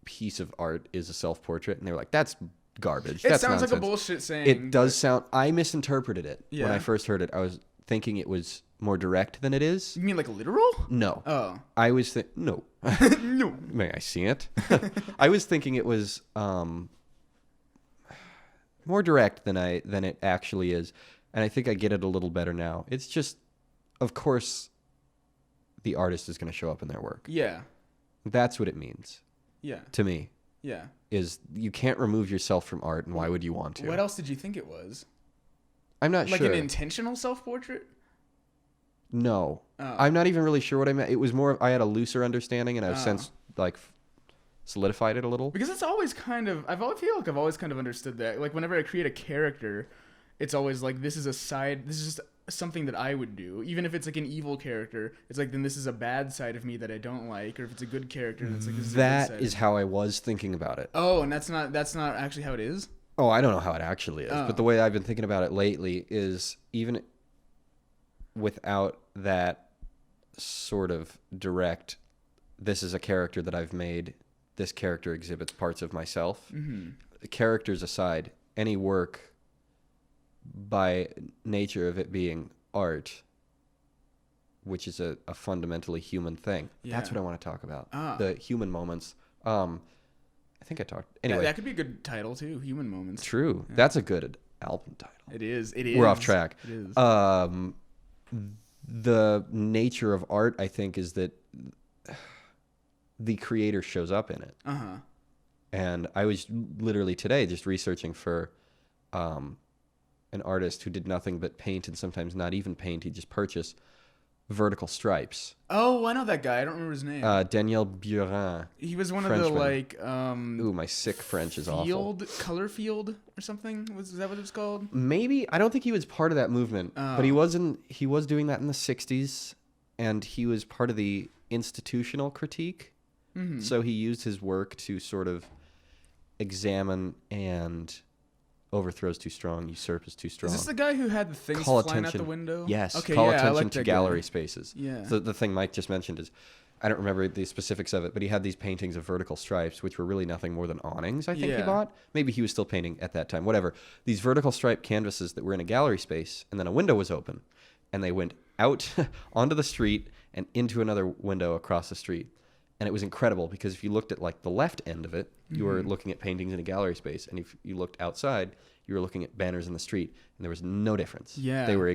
piece of art is a self-portrait, and they were like, "That's garbage. It That's sounds nonsense." like a bullshit saying. It does sound. I misinterpreted it when I first heard it. I was thinking it was more direct than it is. You mean like literal? No. Oh. I was no. No. May I see it? I was thinking it was more direct than it actually is, and I think I get it a little better now. It's just, of course, the artist is going to show up in their work. Yeah. That's what it means. Yeah. To me. Yeah. Is you can't remove yourself from art, and why would you want to? What else did you think it was? I'm not sure. Like an intentional self-portrait? No. Oh. I'm not even really sure what I meant. It was more of, I had a looser understanding, and I've since solidified it a little. Because it's always kind of, I feel like I've always kind of understood that. Like whenever I create a character, it's always like, this is just something that I would do. Even if it's like an evil character, it's like, then this is a bad side of me that I don't like. Or if it's a good character, it's like, this is a good side is how I was thinking about it. Oh, and that's not actually how it is? Oh, I don't know how it actually is. But the way I've been thinking about it lately is even without that sort of direct, this is a character that I've made, this character exhibits parts of myself. Mm-hmm. Characters aside, any work, by nature of it being art, which is a fundamentally human thing. Yeah. That's what I want to talk about. The human moments. I think I talked. Anyway, that could be a good title too. Human moments. True. Yeah. That's a good album title. It is. We're off track. It is. the nature of art, I think, is that the creator shows up in it. And I was literally today just researching for an artist who did nothing but paint, and sometimes not even paint. He'd just purchase vertical stripes. Oh, I know that guy. I don't remember his name. Daniel Buren. He was one Frenchman. of the like. Ooh, my sick French is awful. Color field or something. Is that what it was called? Maybe. I don't think he was part of that movement, but he was doing that in the 60s, and he was part of the institutional critique. Mm-hmm. So he used his work to sort of examine and overthrows too strong, usurp is too strong. Is this the guy who had the things Call flying attention. out the window? Yes. Okay, Call yeah, I attention like to that gallery guy. spaces. Yeah. The thing Mike just mentioned is, I don't remember the specifics of it, but he had these paintings of vertical stripes, which were really nothing more than awnings, I think he Yeah. bought. Maybe he was still painting at that time, whatever. These vertical stripe canvases that were in a gallery space, and then a window was open, and they went out onto the street and into another window across the street. And it was incredible because if you looked at like the left end of it, you were looking at paintings in a gallery space, and if you looked outside, you were looking at banners in the street, and there was no difference. Yeah. They were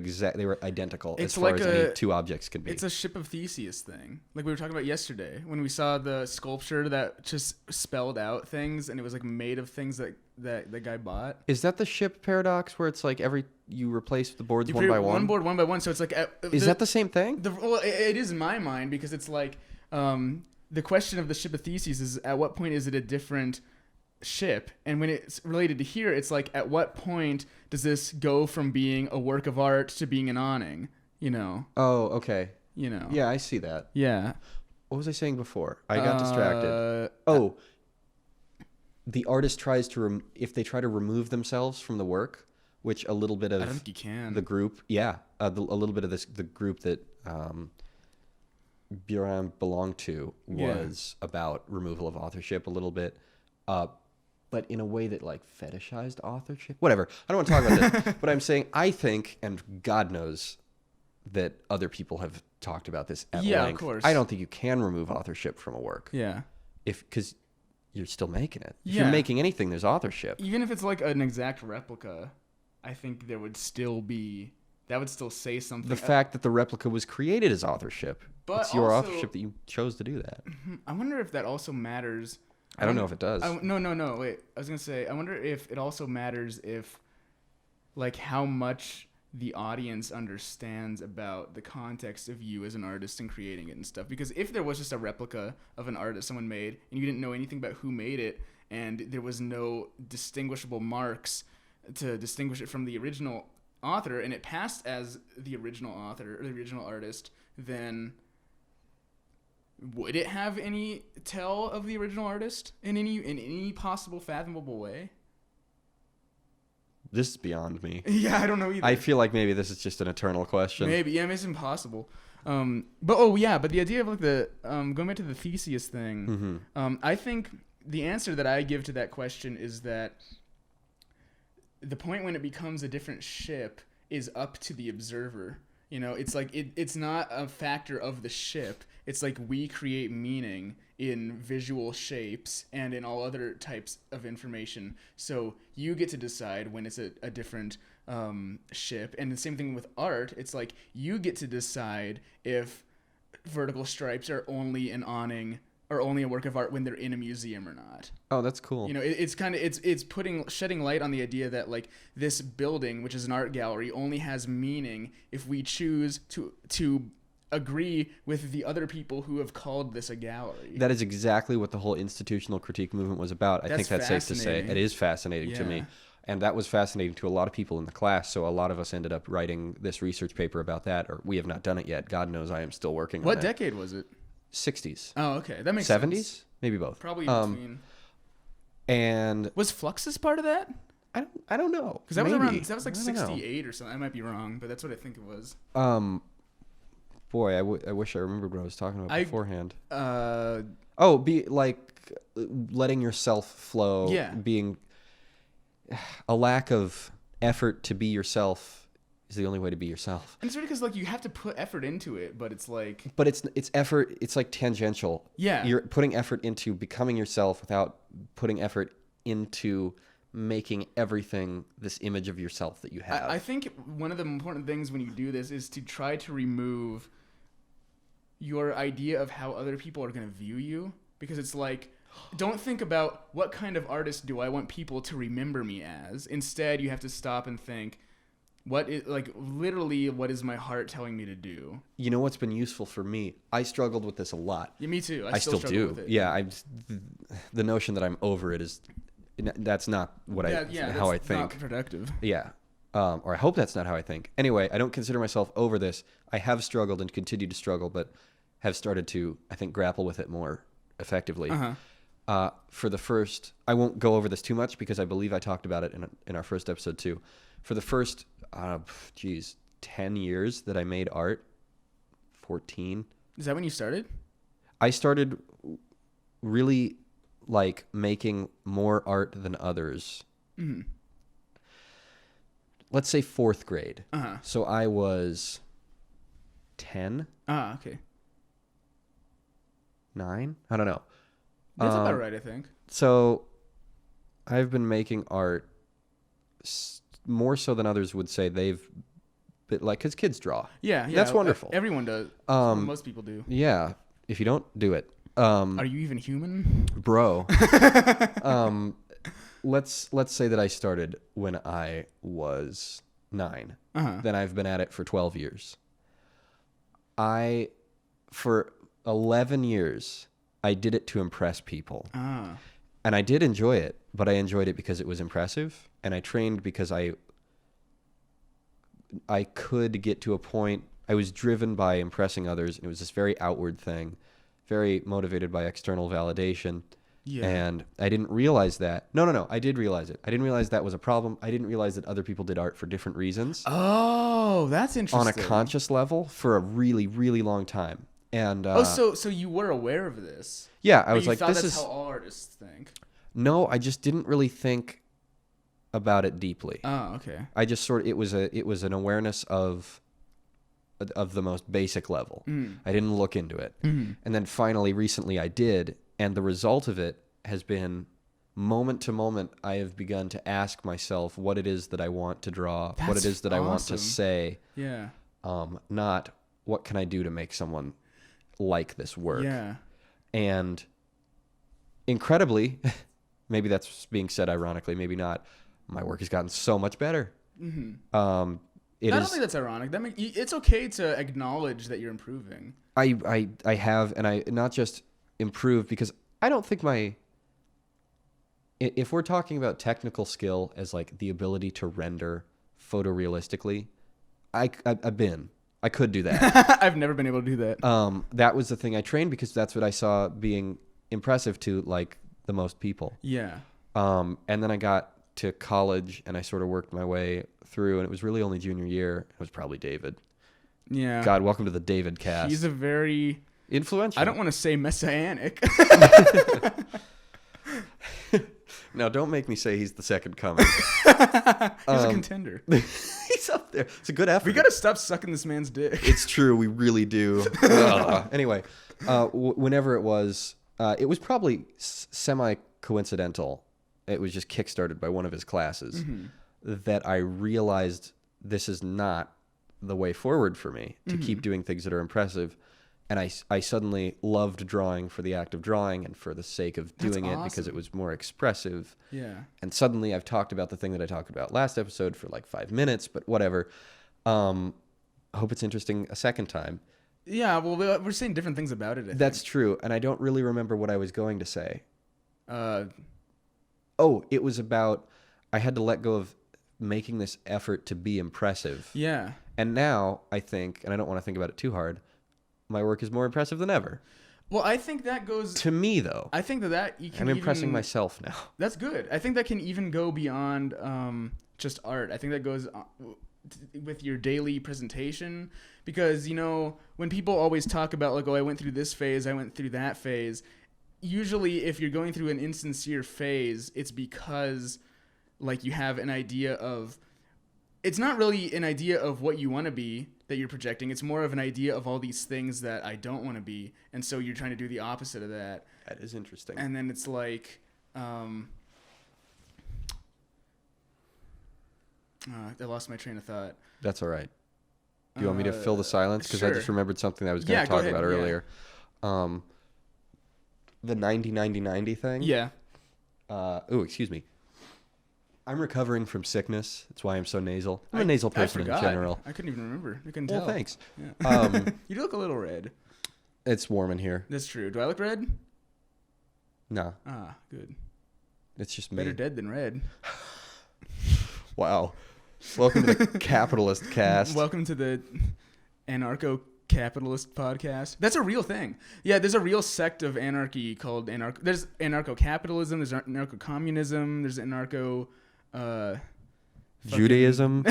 identical It's as far like as any two objects could be. It's a Ship of Theseus thing, like we were talking about yesterday when we saw the sculpture that just spelled out things, and it was like made of things that the guy bought. Is that the ship paradox where it's like you replace the boards You one by one board one by one, so it's like Is that the same thing? well, it is in my mind because it's like the question of the Ship of Theseus is at what point is it a different ship, and when it's related to here, it's like at what point does this go from being a work of art to being an awning? You know. Oh, okay. You know. Yeah, I see that. Yeah. What was I saying before? I got distracted. The artist tries to if they try to remove themselves from the work, which a little bit of I don't think you can. the group, a little bit of the group that Buren belonged to was about removal of authorship a little bit, but in a way that like fetishized authorship. Whatever. I don't want to talk about this, but I'm saying I think, and God knows that other people have talked about this at length. Of course. I don't think you can remove authorship from a work. Yeah. Because you're still making it. If Yeah. you're making anything, there's authorship. Even if it's like an exact replica, I think there would still be that would still say something. The fact that the replica was created as authorship. But it's your also- authorship that you chose to do that. I wonder if that also matters. I don't know if it does. No. Wait, I was gonna say. I wonder if it also matters if, like, how much the audience understands about the context of you as an artist and creating it and stuff. Because if there was just a replica of an art that someone made and you didn't know anything about who made it and there was no distinguishable marks to distinguish it from the original author and it passed as the original author or the original artist, then would it have any tell of the original artist in any possible fathomable way? This is beyond me. Yeah, I don't know either. I feel like maybe this is just an eternal question. Maybe it's impossible. But the idea of like the going back to the Theseus thing. I think the answer that I give to that question is that the point when it becomes a different ship is up to the observer. You know, it's like it's not a factor of the ship. It's like we create meaning in visual shapes and in all other types of information. So you get to decide when it's a different ship. And the same thing with art. It's like you get to decide if vertical stripes are only an awning or only a work of art when they're in a museum or not. Oh, that's cool. You know, it's shedding light on the idea that like this building, which is an art gallery, only has meaning if we choose to agree with the other people who have called this a gallery. That is exactly what the whole institutional critique movement was about. I think that's safe to say. fascinating. It is fascinating to me. And that was fascinating to a lot of people in the class. So a lot of us ended up writing this research paper about that, or we have not done it yet. God knows I am still working on it. What decade was it? 60s. Oh, okay. That makes 70s? sense. Maybe both. Probably in between. And Was Fluxus part of that? I don't know. Because that was Maybe. around. That was like I don't know. 68 or something. I might be wrong, but that's what I think it was. Boy, I wish I remembered what I was talking about beforehand. Be like letting yourself flow. Yeah. Being a lack of effort to be yourself is the only way to be yourself. And it's weird because like you have to put effort into it, but it's like. But it's effort. It's like tangential. Yeah. You're putting effort into becoming yourself without putting effort into making everything this image of yourself that you have. I think one of the important things when you do this is to try to remove your idea of how other people are going to view you, because it's like, don't think about what kind of artist do I want people to remember me as. Instead, you have to stop and think, what is my heart telling me to do? You know what's been useful for me? I struggled with this a lot. Yeah, me too. I still struggle do. with it. Yeah, the notion that I'm over it is that's not what how I think. Not productive. Yeah. Or I hope that's not how I think. Anyway, I don't consider myself over this. I have struggled and continue to struggle, but have started to, I think, grapple with it more effectively. For the first, I won't go over this too much because I believe I talked about it in our first episode too. For the first, 10 years that I made art, 14. Is that when you started? I started really like making more art than others. Mm-hmm. Let's say 4th grade. Uh-huh. So I was 10. Okay. 9? I don't know. That's about right, I think. So I've been making art more so than others would say because kids draw. Yeah. That's wonderful. Everyone does. Most people do. Yeah. If you don't, do it. Are you even human? Bro. Let's say that I started when I was 9. Then I've been at it for 12 years. For 11 years, I did it to impress people. And I did enjoy it, but I enjoyed it because it was impressive. And I trained because I could get to a point, I was driven by impressing others. And it was this very outward thing, very motivated by external validation. Yeah. And I didn't realize that. No. I did realize it. I didn't realize that was a problem. I didn't realize that other people did art for different reasons. Oh, that's interesting. On a conscious level for a really, really long time. And so you were aware of this? Yeah, I was you like, thought this that's is how all artists think. No, I just didn't really think about it deeply. Oh, okay. I just it was an awareness of the most basic level. I didn't look into it. And then finally recently I did, and the result of it has been moment to moment I have begun to ask myself what it is that I want to draw, what it is that I want to say. Yeah. Not what can I do to make someone like this work. Yeah. And incredibly, maybe that's being said ironically, maybe not, my work has gotten so much better. I don't think that's ironic. It's okay to acknowledge that you're improving. I have, and I not just improved because I don't think if we're talking about technical skill as like the ability to render photorealistically, I could do that. I've never been able to do that. That was the thing I trained because that's what I saw being impressive to like the most people. Yeah. And then I got to college and I sort of worked my way through, and it was really only junior year. It was probably David. Yeah. God, welcome to the David cast. He's a very influential. I don't want to say messianic. No, don't make me say he's the second coming. He's a contender. He's up there. It's a good effort. We got to stop sucking this man's dick. It's true. We really do. Anyway, whenever it was probably semi-coincidental. It was just kickstarted by one of his classes that I realized this is not the way forward for me to keep doing things that are impressive. And I suddenly loved drawing for the act of drawing and for the sake of doing it because it was more expressive. Yeah. And suddenly I've talked about the thing that I talked about last episode for like 5 minutes, but whatever. I hope it's interesting a second time. Yeah, well, we're saying different things about it. That's true. And I don't really remember what I was going to say. It was about I had to let go of making this effort to be impressive. Yeah. And now I think, and I don't want to think about it too hard, my work is more impressive than ever. Well, I think that goes... To me, though. I think that you can I'm impressing myself now. That's good. I think that can even go beyond just art. I think that goes with your daily presentation. Because, when people always talk about, like, I went through this phase, I went through that phase... Usually, if you're going through an insincere phase, it's because, like, you have an idea of... It's not really an idea of what you want to be that you're projecting. It's more of an idea of all these things that I don't want to be. And so you're trying to do the opposite of that. That is interesting. And then it's like... I lost my train of thought. That's all right. Do you want me to fill the silence? Because I Sure. just remembered something that I was going to go talk ahead, about yeah. earlier. The 90-90-90 thing. Yeah. Excuse me. I'm recovering from sickness. That's why I'm so nasal. I'm a I- nasal I person in forgot. general. I couldn't even remember. I couldn't Well, tell. thanks. Yeah. You do look a little red. It's warm in here. That's true. Do I look red? No, Ah, good. it's just Better me. dead than red. Wow. Welcome to the capitalist cast. Welcome to the anarcho-capitalist podcast. That's a real thing. Yeah, there's a real sect of anarchy called There's anarcho-capitalism. There's anarcho-communism. There's anarcho. Judaism.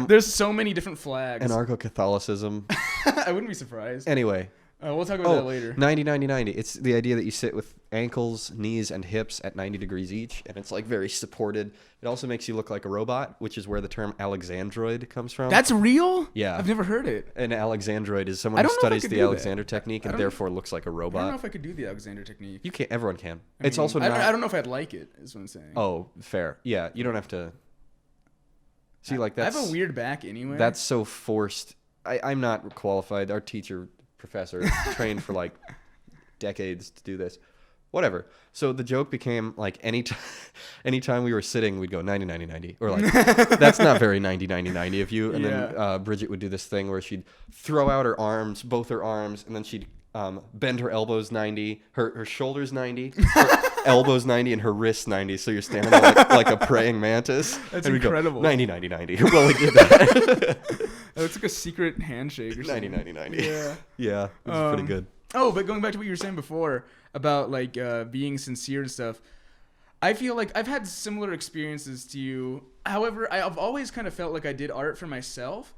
There's so many different flags. Anarcho-Catholicism. I wouldn't be surprised. Anyway. We'll talk about that later. 90-90-90. It's the idea that you sit with ankles, knees, and hips at 90 degrees each, and it's like very supported. It also makes you look like a robot, which is where the term Alexandroid comes from. That's real? Yeah. I've never heard it. An Alexandroid is someone I who don't know if I studies could the do that. Alexander technique I and don't- therefore looks like a I don't know robot. if I could do the Alexander technique. You can't. Everyone can. I It's mean, also I not. don't know if I'd like it, is what I'm saying. Oh, fair. Yeah, you don't have to. See, like that's. I have a weird back anyway. That's so forced. I'm not qualified. Our professor trained for like decades to do this. Whatever. So the joke became like anytime we were sitting, we'd go 90-90-90. Or like, that's not very 90-90-90 of you. And then Bridget would do this thing where she'd throw out her arms, both her arms, and then she'd bend her elbows 90, her shoulders 90, her elbows 90, and her wrists 90. So you're standing there like a praying mantis. That's and we'd incredible. Go 90-90-90. Well, we did that. It's like a secret handshake or something. 90-90-90. Yeah. Yeah, it was pretty good. Oh, but going back to what you were saying before about like being sincere and stuff, I feel like I've had similar experiences to you. However, I've always kind of felt like I did art for myself.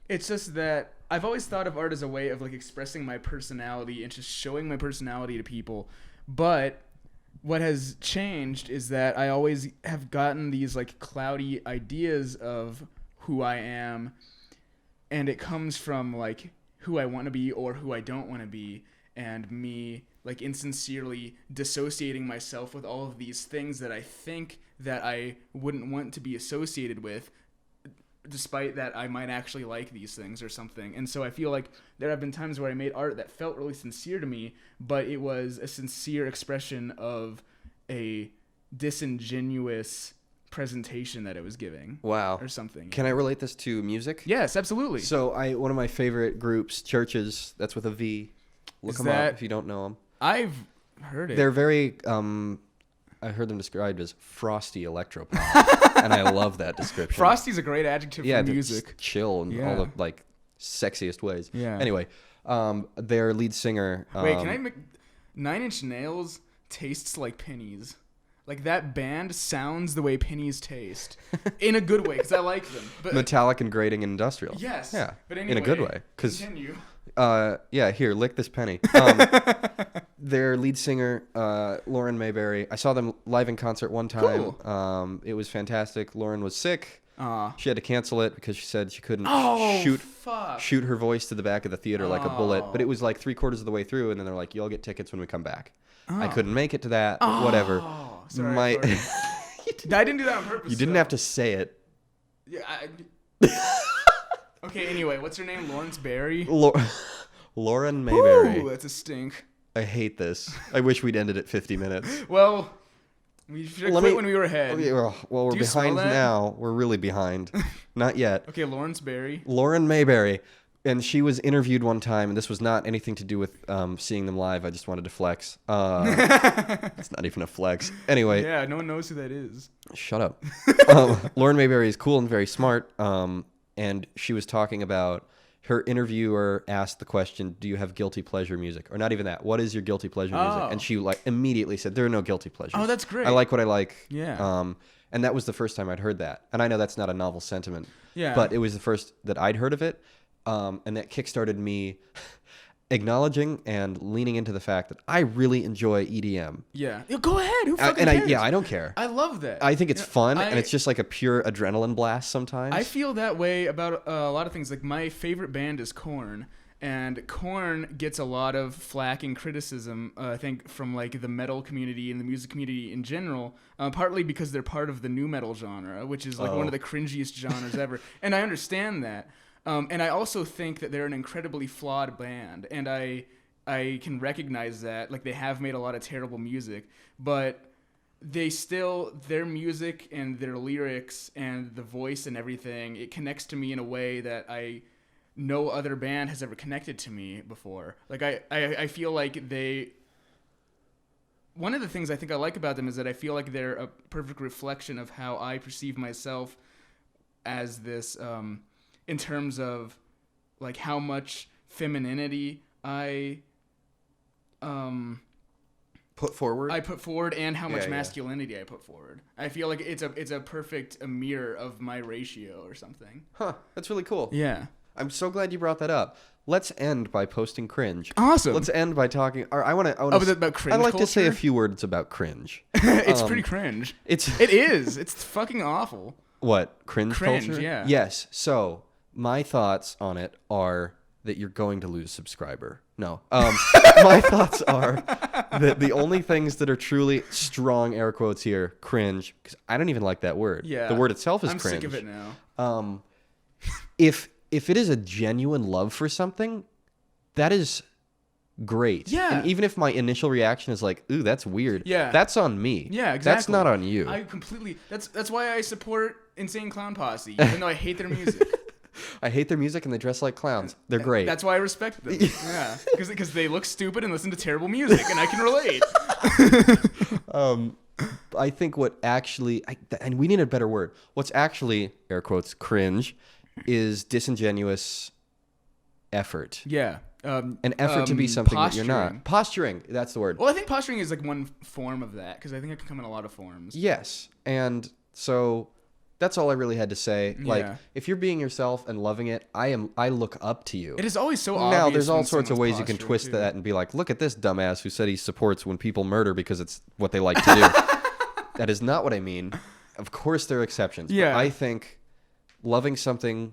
It's just that I've always thought of art as a way of like expressing my personality and just showing my personality to people. But what has changed is that I always have gotten these like cloudy ideas of who I am, and it comes from like who I want to be or who I don't want to be, and me like insincerely dissociating myself with all of these things that I think that I wouldn't want to be associated with, despite that I might actually like these things or something. And so I feel like there have been times where I made art that felt really sincere to me, but it was a sincere expression of a disingenuous presentation that I was giving. Wow. Or something. Can I relate this to music? Yes, absolutely. So one of my favorite groups, Churches, that's with a V. Look Is them that- up if you don't know them. I've heard it. They're very, I heard them described as frosty electropop, and I love that description. Frosty's a great adjective Yeah, for they're music. just chill in all Yeah. the like sexiest ways. Yeah. Anyway, their lead singer. Wait, can I make 9 Inch Nails tastes like pennies? Like that band sounds the way pennies taste, in a good way, because I like them. But Metallic and grating and industrial. yes, Yeah. but anyway, in a good way, because continue. yeah, here, lick this penny. Their lead singer, Lauren Mayberry. I saw them live in concert one time. Cool. It was fantastic. Lauren was sick. Aw. She had to cancel it because she said she couldn't Oh, shoot fuck. her voice to the back of the theater like a bullet. But Oh. it was like 3/4 of the way through, and then they're like, "You'll get tickets when we come back." I Oh. couldn't make it to that. Whatever. Oh, sorry, My, sorry. I didn't do that on purpose. you didn't though. have to say it. Yeah, okay, anyway, what's her name? Lawrence Berry? Lauren Mayberry. Ooh, that's a stink. I hate this. I wish we'd ended at 50 minutes. Well, we should have Let quit me- when we were ahead. Okay, well, we're Do you smell behind that? now. We're really behind. Not yet. Okay, Lawrence Berry. Lauren Mayberry. And she was interviewed one time, and this was not anything to do with seeing them live. I just wanted to flex. It's not even a flex. Anyway, Yeah, no one knows who that is. shut up. Lauren Mayberry is cool and very smart. And she was talking about her interviewer asked the question, "Do you have guilty pleasure music?" Or not even that. What is your guilty pleasure music? Oh. And she like immediately said, "There are no guilty pleasures." Oh, that's great. I like what I like. Yeah. And that was the first time I'd heard that. And I know that's not a novel sentiment. Yeah. But it was the first that I'd heard of it. And that kickstarted me acknowledging and leaning into the fact that I really enjoy EDM. Yeah. Go ahead. Who fucking cares? I don't care. I love that. I think it's fun, and I- it's just like a pure adrenaline blast sometimes. I feel that way about a lot of things. Like my favorite band is Korn, And Korn gets a lot of flack and criticism, I think, from like the metal community and the music community in general, partly because they're part of the nu metal genre, which is like one of the cringiest genres ever. And I understand that. And I also think that they're an incredibly flawed band, and I can recognize that. Like, they have made a lot of terrible music, but their music and their lyrics and the voice and everything, it connects to me in a way that no other band has ever connected to me before. Like, I feel like one of the things I think I like about them is that I feel like they're a perfect reflection of how I perceive myself as this, in terms of like how much femininity I put forward and how much masculinity I put forward. I feel like it's a perfect mirror of my ratio or something. Huh, that's really cool. Yeah. I'm so glad you brought that up. Let's end by posting cringe. Awesome. Let's end by talking. Or I want to. About cringe I'd like culture? to say a few words about cringe. It's pretty cringe. It is. It's fucking awful. What? Cringe culture? Yeah. Yes. So my thoughts on it are that you're going to lose subscriber. No. My thoughts are that the only things that are truly strong air quotes here, cringe, because I don't even like that word. Yeah. The word itself is I'm cringe. sick of it now. If it is a genuine love for something, that is great. Yeah. And even if my initial reaction is like, ooh, that's weird. Yeah. That's on me. Yeah, exactly. That's not on you. I completely. That's why I support Insane Clown Posse, even though I hate their music. I hate their music and they dress like clowns. They're great. That's why I respect them. Yeah, because they look stupid and listen to terrible music, and I can relate. I think what actually, and we need a better word. What's actually, air quotes, cringe, is disingenuous effort. Yeah. An effort to be something that you're not. Posturing. That's the word. Well, I think posturing is like one form of that, because I think it can come in a lot of forms. Yes. And so that's all I really had to say. Like, Yeah. if you're being yourself and loving it, I look up to you. It is always so obvious. Now, there's all when sorts of someone's ways you can posturing, twist too. that and be like, look at this dumbass who said he supports when people murder because it's what they like to do. That is not what I mean. Of course, there are exceptions. Yeah. But I think loving something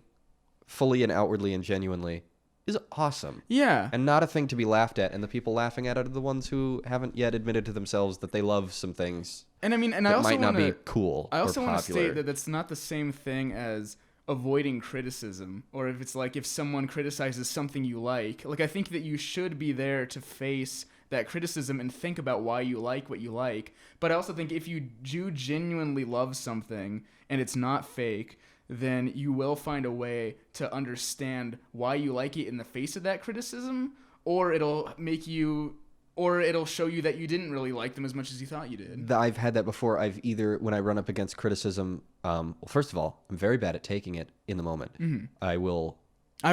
fully and outwardly and genuinely is awesome. Yeah. And not a thing to be laughed at. And the people laughing at it are the ones who haven't yet admitted to themselves that they love some things And I mean, and that I also might not wanna, be cool I also or want to popular. state that that's not the same thing as avoiding criticism, or if it's like if someone criticizes something you like. Like, I think that you should be there to face that criticism and think about why you like what you like. But I also think if you do genuinely love something and it's not fake, then you will find a way to understand why you like it in the face of that criticism, or it'll show you that you didn't really like them as much as you thought you did. I've had that before. I've either, when I run up against criticism, well, first of all, I'm very bad at taking it in the moment. Mm-hmm. I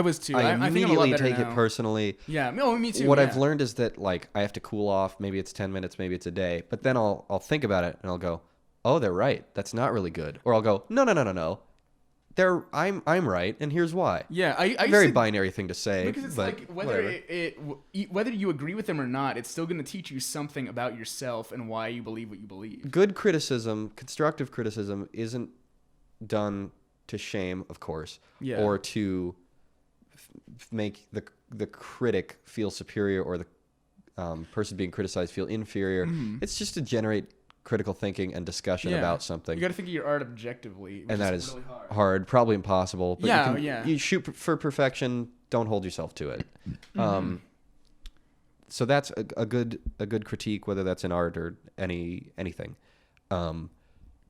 was too. I think I'm a lot immediately better take now. it personally. Yeah, no, me too. What yeah. I've learned is that, like, I have to cool off. Maybe it's 10 minutes, maybe it's a day. But then I'll think about it and I'll go, oh, they're right. That's not really good. Or I'll go, no. I'm right, and here's why. Yeah, I very said, binary thing to say. because it's but like whether you agree with them or not, it's still going to teach you something about yourself and why you believe what you believe. Good criticism, constructive criticism, isn't done to shame, of course, Yeah. or to make the critic feel superior or the person being criticized feel inferior. Mm-hmm. It's just to generate critical thinking and discussion about something. You got to think of your art objectively, which and that is really hard, probably impossible. But yeah. You shoot for perfection. Don't hold yourself to it. Mm-hmm. So that's a good critique, whether that's in art or anything.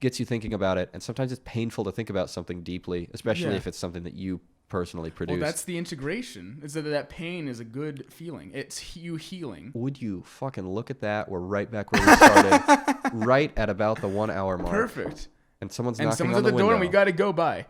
Gets you thinking about it, and sometimes it's painful to think about something deeply, especially if it's something that you personally produce. Well, that's the integration. Is that pain is a good feeling. It's you healing. Would you fucking look at that? We're right back where we started, right at about the 1 hour mark. Perfect. And someone's And knocking someone's on at the door, window. and we got to go by.